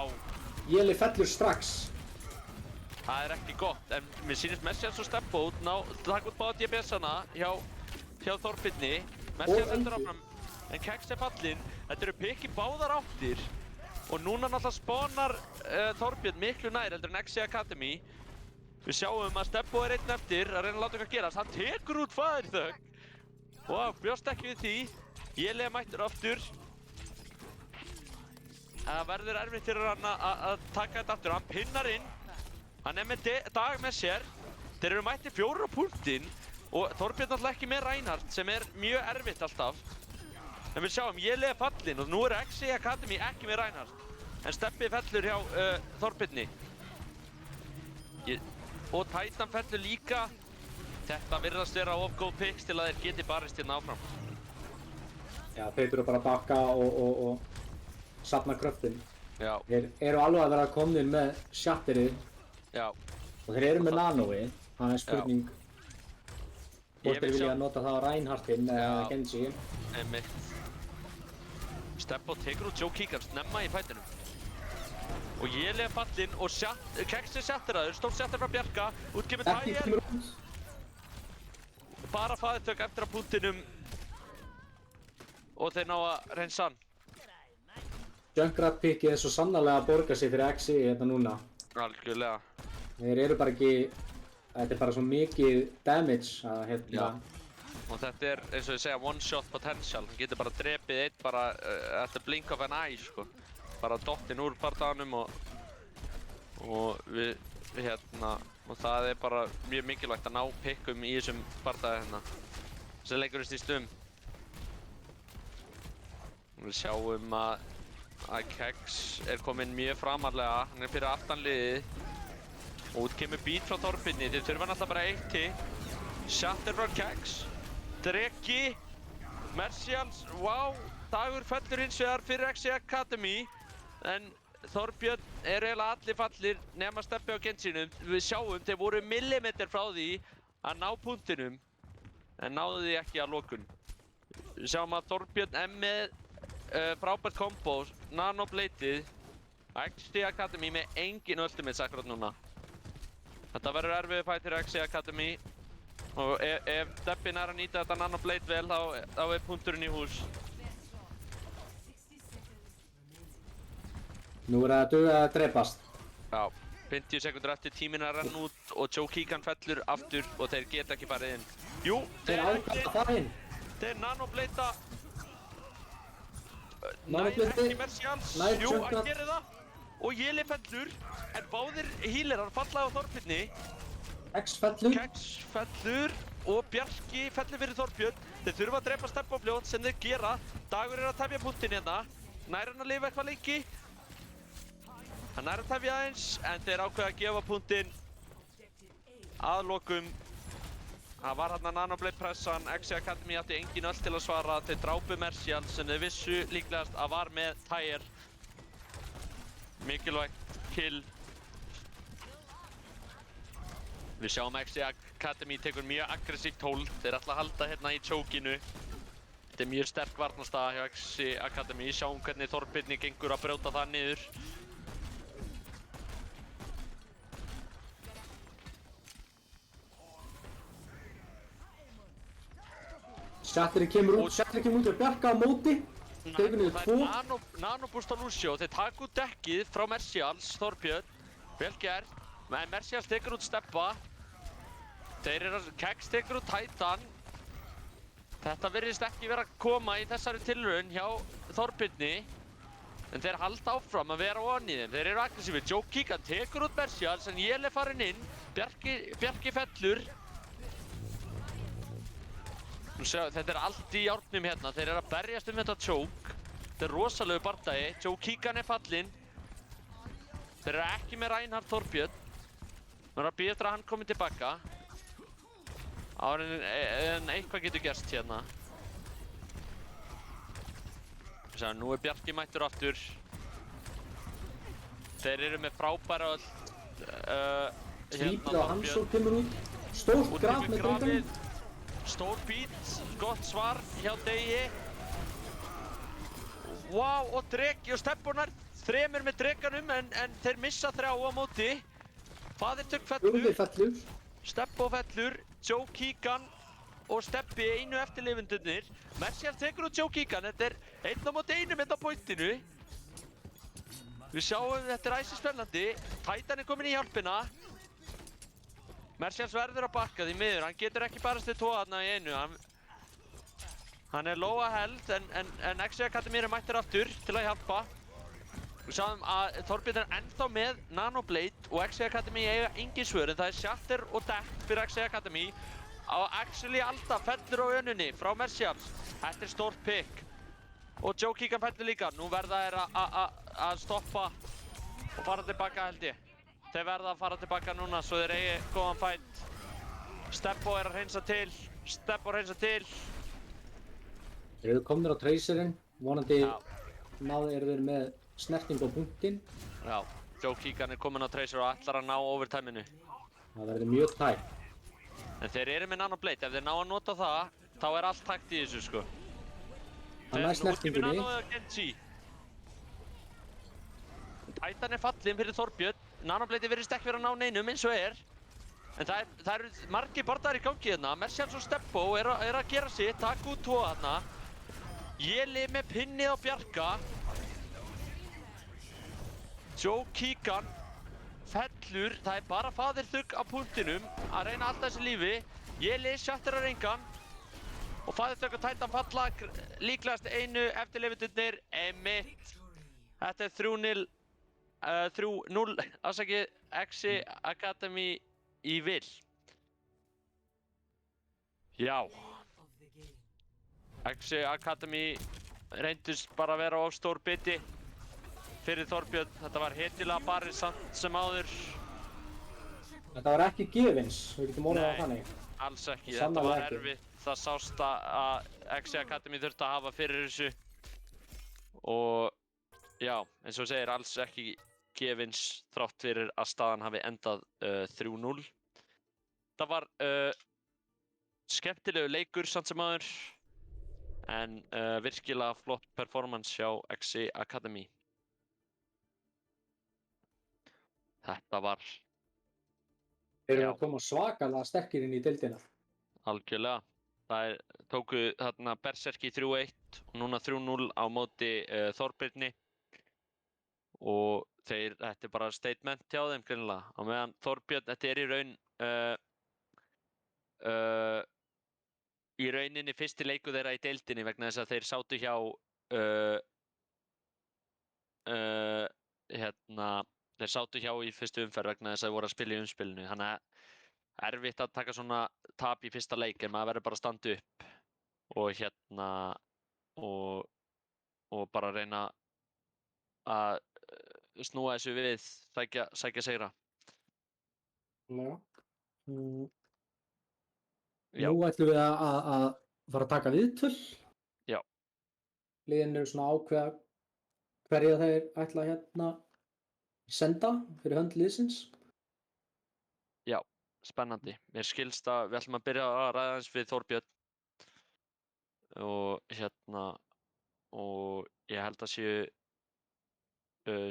[SPEAKER 3] Jeli fellur strax.
[SPEAKER 2] Það er ekki gott, en mér sýnist Mercials og Stebbo taka út báða DPS-ana hjá Þorbirni. Mercials endur áfram, en Kex er fallinn. Þetta eru pikk í báðar áttir. Og núna náttúrulega spawnar Þorbjörn miklu nær heldur en XC Academy. Við sjáum að Stebbo er einn eftir að reyna að láta eitthvað gerast. Hann tekur út faðirþögn. Og bjóst ekki við því. Jeli er mættur aftur. Það verður erfitt fyrir hann að taka þetta aftur. Hann pinnar inn. Hann er með Dag með sér. Þeir eru mættir 4 á punktinn. Og Þorbjörn náttúrulega ekki með Reinhardt sem er mjög erfitt alltaf. En við sjáum, Jeli er fallinn og nú er XC Academy ekki með Reinhardt. En Stebbi fellur hjá Þorbirni. Og Titan fellur líka. Þetta virðast vera of góð picks til að þeir geti barist hérna áfram.
[SPEAKER 3] Já, þeir þurfa bara að bakka og safna kröftin.
[SPEAKER 2] Já.
[SPEAKER 3] Þeir eru alveg að vera komnir með shatterið.
[SPEAKER 2] Já.
[SPEAKER 3] Og þeir eru með Nanoi. Það er spurning hvort þeir vilja nota það á Reinhardtinn eða Genji.
[SPEAKER 2] Einmitt. Stebbo tekur út Joe Keegan snemma í fætinum. Og Jeli er fallinn og Kex er shatteraður, stórt shatter frá Bjarka. Út kemur Tyr. Bara faðirtök eftir að punktinum. Og þeir ná að reynsa hann.
[SPEAKER 3] Junkrat pickið er svo sannarlega að borga sig fyrir XC hérna núna.
[SPEAKER 2] Algjörlega.
[SPEAKER 3] Þeir eru bara ekki, þetta er bara svo mikið damage að hérna.
[SPEAKER 2] Já. Og þetta er eins og ég segja one shot potential. Hann getur bara drepið einn bara at the blink of an eye sko. Bara dottinn úr bardaganum og við hérna, og það er bara mjög mikilvægt að ná pickum í þessum bardaga hérna. Þessi leikurinn snýst Við sjáum að Kex er kominn mjög framarlega, hann er fyrir aftan liðið. Og út kemur beat frá Þorbirni, þeir þurfa náttúrulega bara eitt hit. Shatter frá Kex, Dreki, Mercials, wow, Dagur fellur hins vegar fyrir XC Academy. En Þorbjörn er eiginlega allir fallir nema Stebbi á Genjinum. Við sjáum, þeir voru millimeter frá því að ná punktinum, en náðu því ekki að lokun. Við sjáum að Þorbjörn er með frábært kombo, nanobladeið, XC Academy með engin ultimates akkurat núna. Þetta verður erfiður fight fyrir XC Academy og ef Stebbi nær að nýta þetta nanoblade vel þá er punkturinn í hús.
[SPEAKER 3] Nú er það að duga að drepast.
[SPEAKER 2] Já, 50 sekundur eftir tíminn að renna út og Joe Keegan fellur aftur og þeir geta ekki farið inn. Jú,
[SPEAKER 3] þeir ákvæða að fara inn.
[SPEAKER 2] Þeir nanoblada.
[SPEAKER 3] Nanoblade.
[SPEAKER 2] Nær ekki Mercials. Jú, hann gerir það. og Jeli fellur, en báðir healerar falla á Þorbirni.
[SPEAKER 3] X fellur.
[SPEAKER 2] Kex fellur og Bjarki fellur fyrir Þorbjörn. Þeir þurfa að drepa Stebba fljótt sem þeir gera. Dagur að tefja punktinn hérna. Nær hann að lifa eitthvað lengi. Hann nær að tefja aðeins, en þeir ákveða að gefa punktinn að lokum. Það var hérna Nanoblade pressan, XC Academy átti engin öll til að svara. Þeir drápu Mercial sem þeir vissu líklegast að var með Tyre. Mikilvægt kill. Við sjáum XC Academy tekur mjög aggressíft hold. Þeir ætla að halda hérna í chokinu. Þetta er mjög sterk varnarstaða hjá XC Academy. Sjáum hvernig Þorbirni gengur að brjóta það niður.
[SPEAKER 3] Shattery kemur út og Bjarka á móti. Tekur niður 2.
[SPEAKER 2] Það er Nanoboost á Lucio. Þeir taka út dekkið frá Mercials, Þorbjörn. Vel gert. Men Mercials tekur út Stebba. Kex tekur út Titan. Þetta virðist ekki vera að koma í þessari tilraun hjá Þorbirni. En þeir halda áfram að vera ofan í þeim. Þeir eru aggressífir. Joe Keegan tekur út Mercials en Jeli er farinn inn. Bjarki fellur. Þetta er allt í járnum hérna. Þeir eru að berjast þetta choke. Þetta er rosalegu bardagi. Joe Keegan er fallinn. Þeir eru ekki með Reinhardt Þorbjörn. Þeir eru að bíða eftir að hann komi tilbaka. Áður en eitthvað getur gerst hérna. Nú er Bjarki mættur aftur. Þeir eru með frábæra öll.
[SPEAKER 3] Trýpil á Hansson kemur út. Stórt graf með drenganum.
[SPEAKER 2] Stór beat, gott svar hjá Degi. Wow, og Dreki og Stebbonar. Þremur með drekanum en þeir missa 3 á móti. Faðirtök fellur. Stebbo fellur. Joe Keegan og Stebbi einu eftirlifendurnir. Mercial tekur út Joe Keegan. Þetta er 1 á móti 1 hérna á pointinu. Við sjáum þetta er æsi spennandi. Titan er komin í hjálpina. Mercials verður að bakka því miður. Hann getur ekki barast við 2 þarna í einu. Hann er low að held en XC Academy er mættur aftur til að hjálpa. Við sjáum að Þorbjörn er ennþá með Nanoblade og XC Academy eiga engin svör en það er Shatter og Deck fyrir XC Academy. Actually Alda fellur á önunni frá Mercials. Þetta er stórt pick. Og Joe Keegan fellur líka. Nú verða þeir að stoppa og fara tilbaka held ég. Þeir verða að fara tilbaka núna svo þeir eigi góðan fight. Stebbo er að hreinsa til.
[SPEAKER 3] Þeir eru komnir á Tracerinn. Vonandi eru þeir með snerting á punktinn.
[SPEAKER 2] Já, Joe Keegan er komin á Tracer og ætlar að ná overtiminu.
[SPEAKER 3] Það verður mjög tægt.
[SPEAKER 2] En þeir eru með Nanoblade. Ef þeir ná að nota það, þá er allt tækt í þessu sko.
[SPEAKER 3] Hann er snertingunni.
[SPEAKER 2] Titan er fallinn fyrir Þorbjörn. Nanoblade virðist ekki vera að ná neinum eins og er. En það eru margir bardagar í gangi hérna. Mercials og Stebbo er að gera sitt, taka út 2 hérna. Jeli með pinnið á Bjarka. Joe Keegan fellur. Það er bara faðirþugg á punktinum að reyna alltaf þessi lífi. Jeli shatterar engan. Og faðirþugg og Titan falla líklegast einu eftirlifendurnir. Einmitt. Þetta er 3-0. 3-0, afsakið, XC Academy í vil. Já. XC Academy reyndust bara að vera of stór biti fyrir Þorbjörn. Þetta var hetilega barið samt sem áður.
[SPEAKER 3] Þetta var ekki gefins, við getum orðað á þannig.
[SPEAKER 2] Nei, alls ekki. Þetta var erfitt. Það sást að XC Academy þurfti að hafa fyrir þessu. Og já, eins og segir, alls ekki gefins þrátt fyrir að staðan hafi endað 3-0. Það var skemmtilegu leikur samt sem áður en virkilega flott performance hjá XC Academy. Þetta var...
[SPEAKER 3] Þeir eru að koma svakalega sterkir inn í deildina.
[SPEAKER 2] Algjörlega. Það tóku þarna Berserki 3-1 og núna 3-0 á móti Þorbirni. Og þetta er bara statement hjá þeim greinilega. Á meðan Þorbjörn, þetta er í rauninni fyrsti leikur þeirra í deildinni vegna þess að þeir sátu hjá þeir sátu hjá í fyrstu umferð vegna þess að þeir voru að spila í umspilinu. Þannig að erfitt að taka svona tap í fyrsta leik en maður verður bara að standa upp og bara reyna að snúa þessu við, sækja sigra.
[SPEAKER 3] Já.
[SPEAKER 2] Já.
[SPEAKER 3] Nú ætlum við að fara að taka viðtöl.
[SPEAKER 2] Já.
[SPEAKER 3] Liðin eru svona ákveða hverja þeir ætla senda fyrir hönd liðsins.
[SPEAKER 2] Já, spennandi. Mér skilst að við ætlum að byrja að ræða eins við Þórbjörn og ég held að séu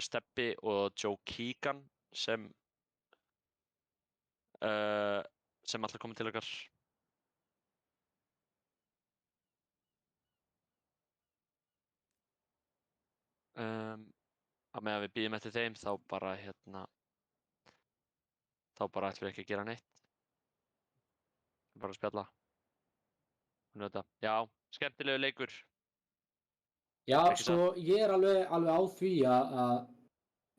[SPEAKER 2] Stebbi og Joe Keegan sem ætla að koma til okkar. Að með að við bíðum eftir þeim þá bara ætlum við ekki að gera neitt. Bara að spjalla. Já, skemmtilegu leikur.
[SPEAKER 3] Já,
[SPEAKER 2] Ekki
[SPEAKER 3] sko, ég er alveg á því að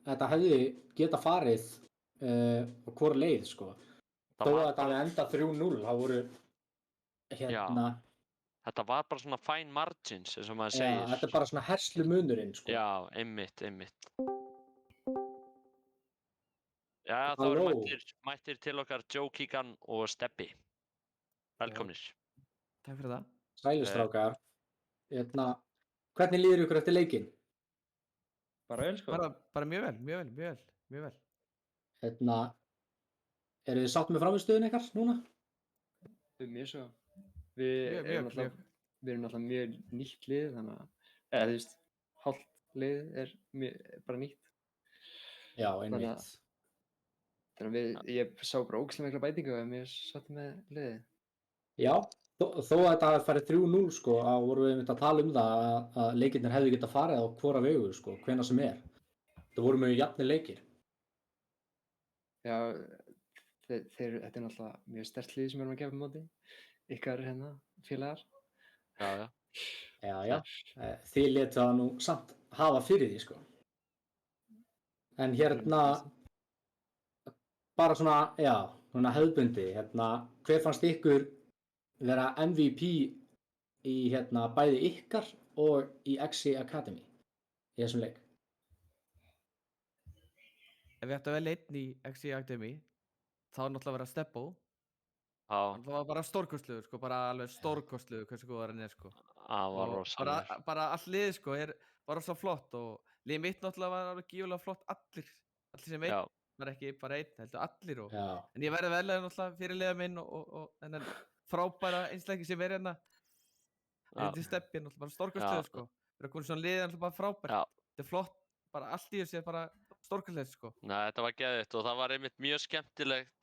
[SPEAKER 3] þetta hefði geta farið á hvora leið, sko. Þó að þetta hefði endað 3-0, þá voru
[SPEAKER 2] Þetta var bara svona fine margins, eins og maður segir.
[SPEAKER 3] Já, þetta er bara svona herslumunurinn, sko.
[SPEAKER 2] Já, einmitt. Já, þá eru mættir til okkar Joe Keegan og Stebbi. Velkomnir.
[SPEAKER 4] Takk fyrir það.
[SPEAKER 3] Sælustrákar. Hvernig líður ykkur eftir leikinn?
[SPEAKER 4] Bara vel, sko. Bara mjög vel.
[SPEAKER 3] Eru þið sátt með frammistöðun ykkar núna?
[SPEAKER 5] Mjög svo. Við erum náttúrulega mjög nýtt lið, þannig að, þú veist, hálft lið er bara nýtt.
[SPEAKER 3] Já, einmitt.
[SPEAKER 5] Þannig að ég sá bara ógeðslega mikla bætingu og mér sátt með liðið.
[SPEAKER 3] Já, þó að þetta hafi farið 3-0, sko, þá vorum við að tala það að leikirnir hefðu getað farið á hvora vegu, sko, hvenær sem er. Það voru mjög jafnir leikir.
[SPEAKER 5] Já, þetta er náttúrulega mjög sterkt lið sem við erum að gefa móti. Ykkar félagar.
[SPEAKER 3] Já. Þið létu það nú samt hafa fyrir því, sko. En bara svona hefðbundi, hver fannst ykkur vera MVP í bæði ykkar og í XI Academy í þessum leik?
[SPEAKER 4] Ef við ættum að velja einn í XI Academy, þá náttúrulega vera Stebbo. Það var bara stórkostlegur, sko, bara alveg stórkostlegur hversu góðar hann sko.
[SPEAKER 2] Það var rosalegur.
[SPEAKER 4] Bara allt liðið, sko, var svo flott og liðið mitt náttúrulega var alveg gífulega flott allir sem einn. Var ekki bara einn, heldur allir en ég verði veljaður náttúrulega fyrir liða minn og þennan frábæra einsleiki sem þetta Stebbi, náttúrulega bara stórkostlegur, sko. Fyrir að koma svona liðið náttúrulega bara frábært. Þetta er flott, bara allt í þessu bara stórkostlegur, sko.
[SPEAKER 2] Nei, þetta var geðvitt og það var einmitt mjög skemmtilegt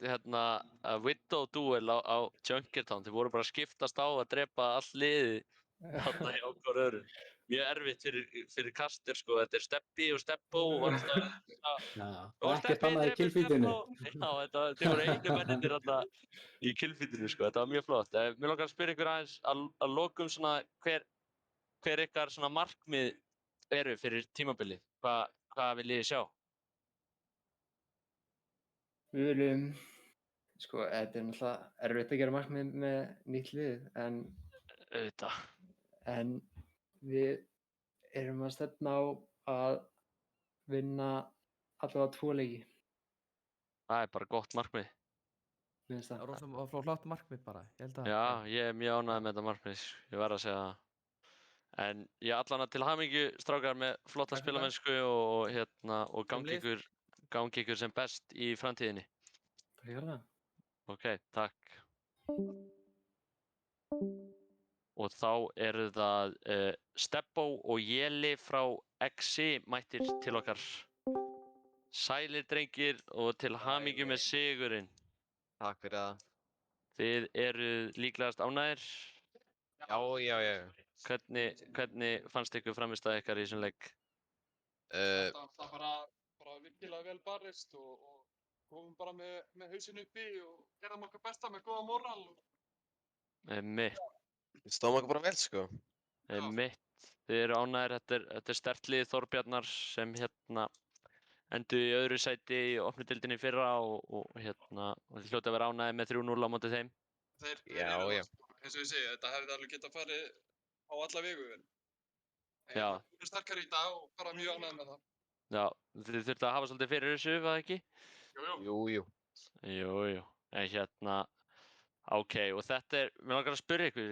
[SPEAKER 2] Widow duel á Junkertown. Þeir voru bara að skiptast á að drepa allt liðið þarna hjá hver öðrum. Mjög erfitt fyrir kastir, sko. Þetta er Stebbi og Stebbo og
[SPEAKER 3] ekkert annað í killfeedinu.
[SPEAKER 2] Já, þeir voru einu mennirnir þarna í killfeedinu, sko. Þetta var mjög flott. Mér langar að spyrja ykkur aðeins að lokum svona hver ykkar svona markmið eru fyrir tímabilið. Hvað viljið þið sjá?
[SPEAKER 5] Við viljum, sko, þetta er náttúrulega erfitt að gera markmið með nýtt lið, en við erum að stefna á að vinna allavega 2 leiki.
[SPEAKER 2] Það er bara gott markmið.
[SPEAKER 4] Það er rosalega flott markmið bara, ég held að.
[SPEAKER 2] Já, ég er mjög ánægður með þetta markmið, ég verð að segja það. En ég allan að til hamingju, strákar, með flotta spilamennsku og gangi ykkur sem best í framtíðinni.
[SPEAKER 5] Takk fyrir það.
[SPEAKER 2] Ok, takk. Og þá eru það Stebbo og Jeli frá XI mættir til okkar. Sælir, drengir, og til hamingju með sigurinn.
[SPEAKER 6] Takk fyrir það.
[SPEAKER 2] Þið eruð líklegast ánægðir?
[SPEAKER 6] Já.
[SPEAKER 2] Hvernig fannst ykkur frammistaða ykkar í þessum leik?
[SPEAKER 7] Það bara virkilega vel barist og komum bara með hausinn uppi og gerðum okkar besta með góða móral.
[SPEAKER 2] Einmitt.
[SPEAKER 6] Við stóðum okkur bara vel, sko.
[SPEAKER 2] Einmitt. Þið eru ánægðir, þetta er sterkt lið Þórbjarnar sem enduðu í öðru sæti í opnu deildinni í fyrra og þið hljóta að vera ánægðir með 3-0 á móti þeim.
[SPEAKER 7] Þeir
[SPEAKER 6] Já,
[SPEAKER 7] eru
[SPEAKER 6] já.
[SPEAKER 7] það, sko. Eins og ég segi, þetta hefði alveg getað farið á alla vegu. En
[SPEAKER 2] Já.
[SPEAKER 7] við erum sterkari í dag og bara mjög ánægðir með það.
[SPEAKER 2] Já, þið þurftu að hafa svolítið fyrir þessu, var það ekki?
[SPEAKER 6] Jú.
[SPEAKER 2] Jú. En ok, og þetta mér langar að spyrja ykkur,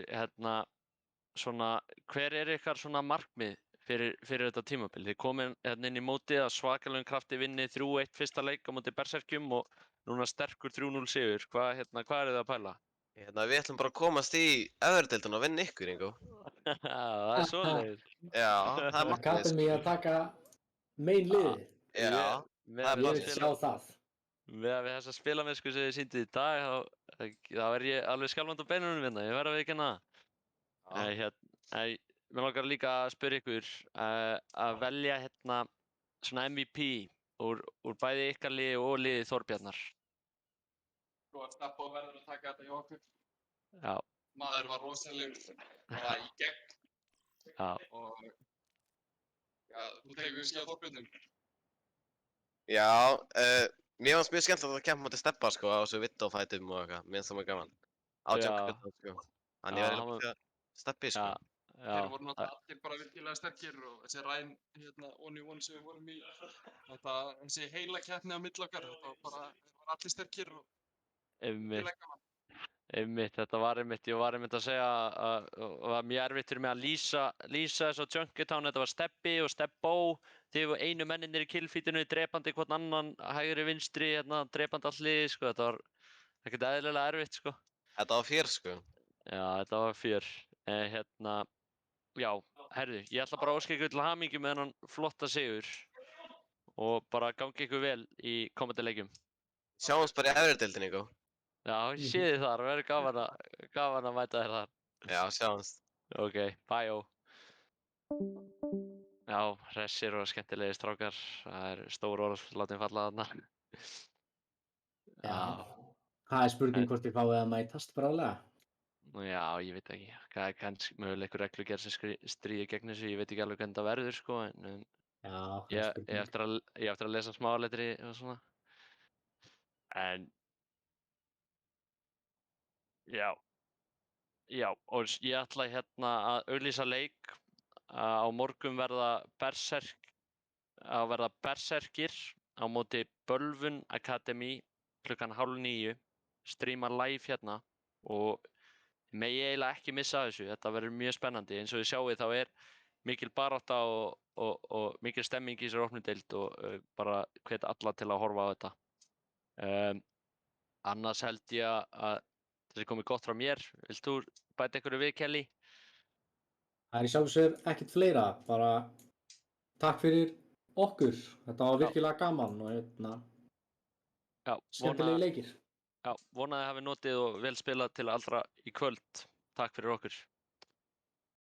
[SPEAKER 2] svona, hver ykkar svona markmið fyrir þetta tímabil? Þið komið inn í mótið að svakalegum krafti vinni 3-1 fyrsta leik á móti Berserkjum og núna sterkur 3-0 sigur. Hvað eru þið að pæla?
[SPEAKER 6] Við ætlum bara að komast í efri-deildina og vinna ykkur, Ingo.
[SPEAKER 2] Það er svoleiðis.
[SPEAKER 6] Já, það er markmið.
[SPEAKER 3] Akademi að taka main liðið.
[SPEAKER 6] Já,
[SPEAKER 2] Með
[SPEAKER 3] Ég vil sjá það.
[SPEAKER 2] Með þessa spilamennsku sem þið sýndið í dag, þá er ég alveg skjálfandi á beinunum hérna, ég verð að viðurkenna það. Mér langar líka að spyrja ykkur að velja svona MVP úr bæði ykkar liði og liði Þorbjarnar.
[SPEAKER 7] Sko, Stebbo verður að taka þetta hjá okkur.
[SPEAKER 2] Já.
[SPEAKER 7] Maður var rosalegur, bara í gegn.
[SPEAKER 2] Já.
[SPEAKER 7] Og þú tekur skil á Þorbjörnum.
[SPEAKER 6] Já, mér fannst mjög skemmtilegt að kempa móti Stebba, sko, á þessu Widow-fætum og eitthvað. Mér finnst það mjög gaman. Á Jungle, sko. Þannig ég verði líka Stebbi, sko.
[SPEAKER 7] Þeir voru náttúrulega allir bara virkilega sterkir og þessi ræn one on one sem við vorum í, þessi heila keppni á milli okkar, þetta var bara, þeir voru allir sterkir og virkilega gaman.
[SPEAKER 2] Einmitt, ég var einmitt að segja að það var mjög erfitt fyrir mig að lýsa þessu á Junkertown, þetta var Stebbi og Stebbo, þið voru einu menninir í killfeedinu, drepandi hvern annan, hægri vinstri, drepandi all liðið, sko, þetta var ekkert eðlilega erfitt, sko.
[SPEAKER 6] Þetta var fjör, sko.
[SPEAKER 2] Já, þetta var fjör. Já, herðu, ég ætla bara að óska ykkur til hamingju með þennan flotta sigur og bara gangi ykkur vel í komandi leikjum.
[SPEAKER 6] Sjáumst bara í efri-deildinni, Ingo.
[SPEAKER 2] Já, ég sé þið þar, það verður gaman að mæta þér þar.
[SPEAKER 6] Já, sjáumst.
[SPEAKER 2] Ok, bye. Já, hressir og skemmtilegir strákar, það er stór orð, látum falla þarna.
[SPEAKER 3] Já, það er spurning hvort þið fáið að mætast bráðlega.
[SPEAKER 2] Já, ég veit ekki, það er kannski mögulega einhver reglugerð sem stríðir gegn þessu, ég veit ekki alveg hvernig það verður, sko, en
[SPEAKER 3] Já,
[SPEAKER 2] ég eftir að lesa smáletri og svona. En já, og ég ætla að auglýsa leik. Á morgun verða Berserkir á móti Bölvun Academy klukkan 8:30, streama live hérna og megi eiginlega ekki missa þessu, þetta verður mjög spennandi. Eins og þið sjáið þá er mikil barátta og mikil stemming í þessari opnu deild og bara hvet alla til að horfa á þetta. Annars held ég að þetta er komið gott frá mér. Vilt þú bæta einhverju við, Kelly?
[SPEAKER 3] Það er í sjálfu sér ekkert fleira, bara takk fyrir okkur, þetta var virkilega gaman og skemmtilegi leikir.
[SPEAKER 2] Já, vonaði að hafi notið og vel spilað til allra í kvöld. Takk fyrir okkur.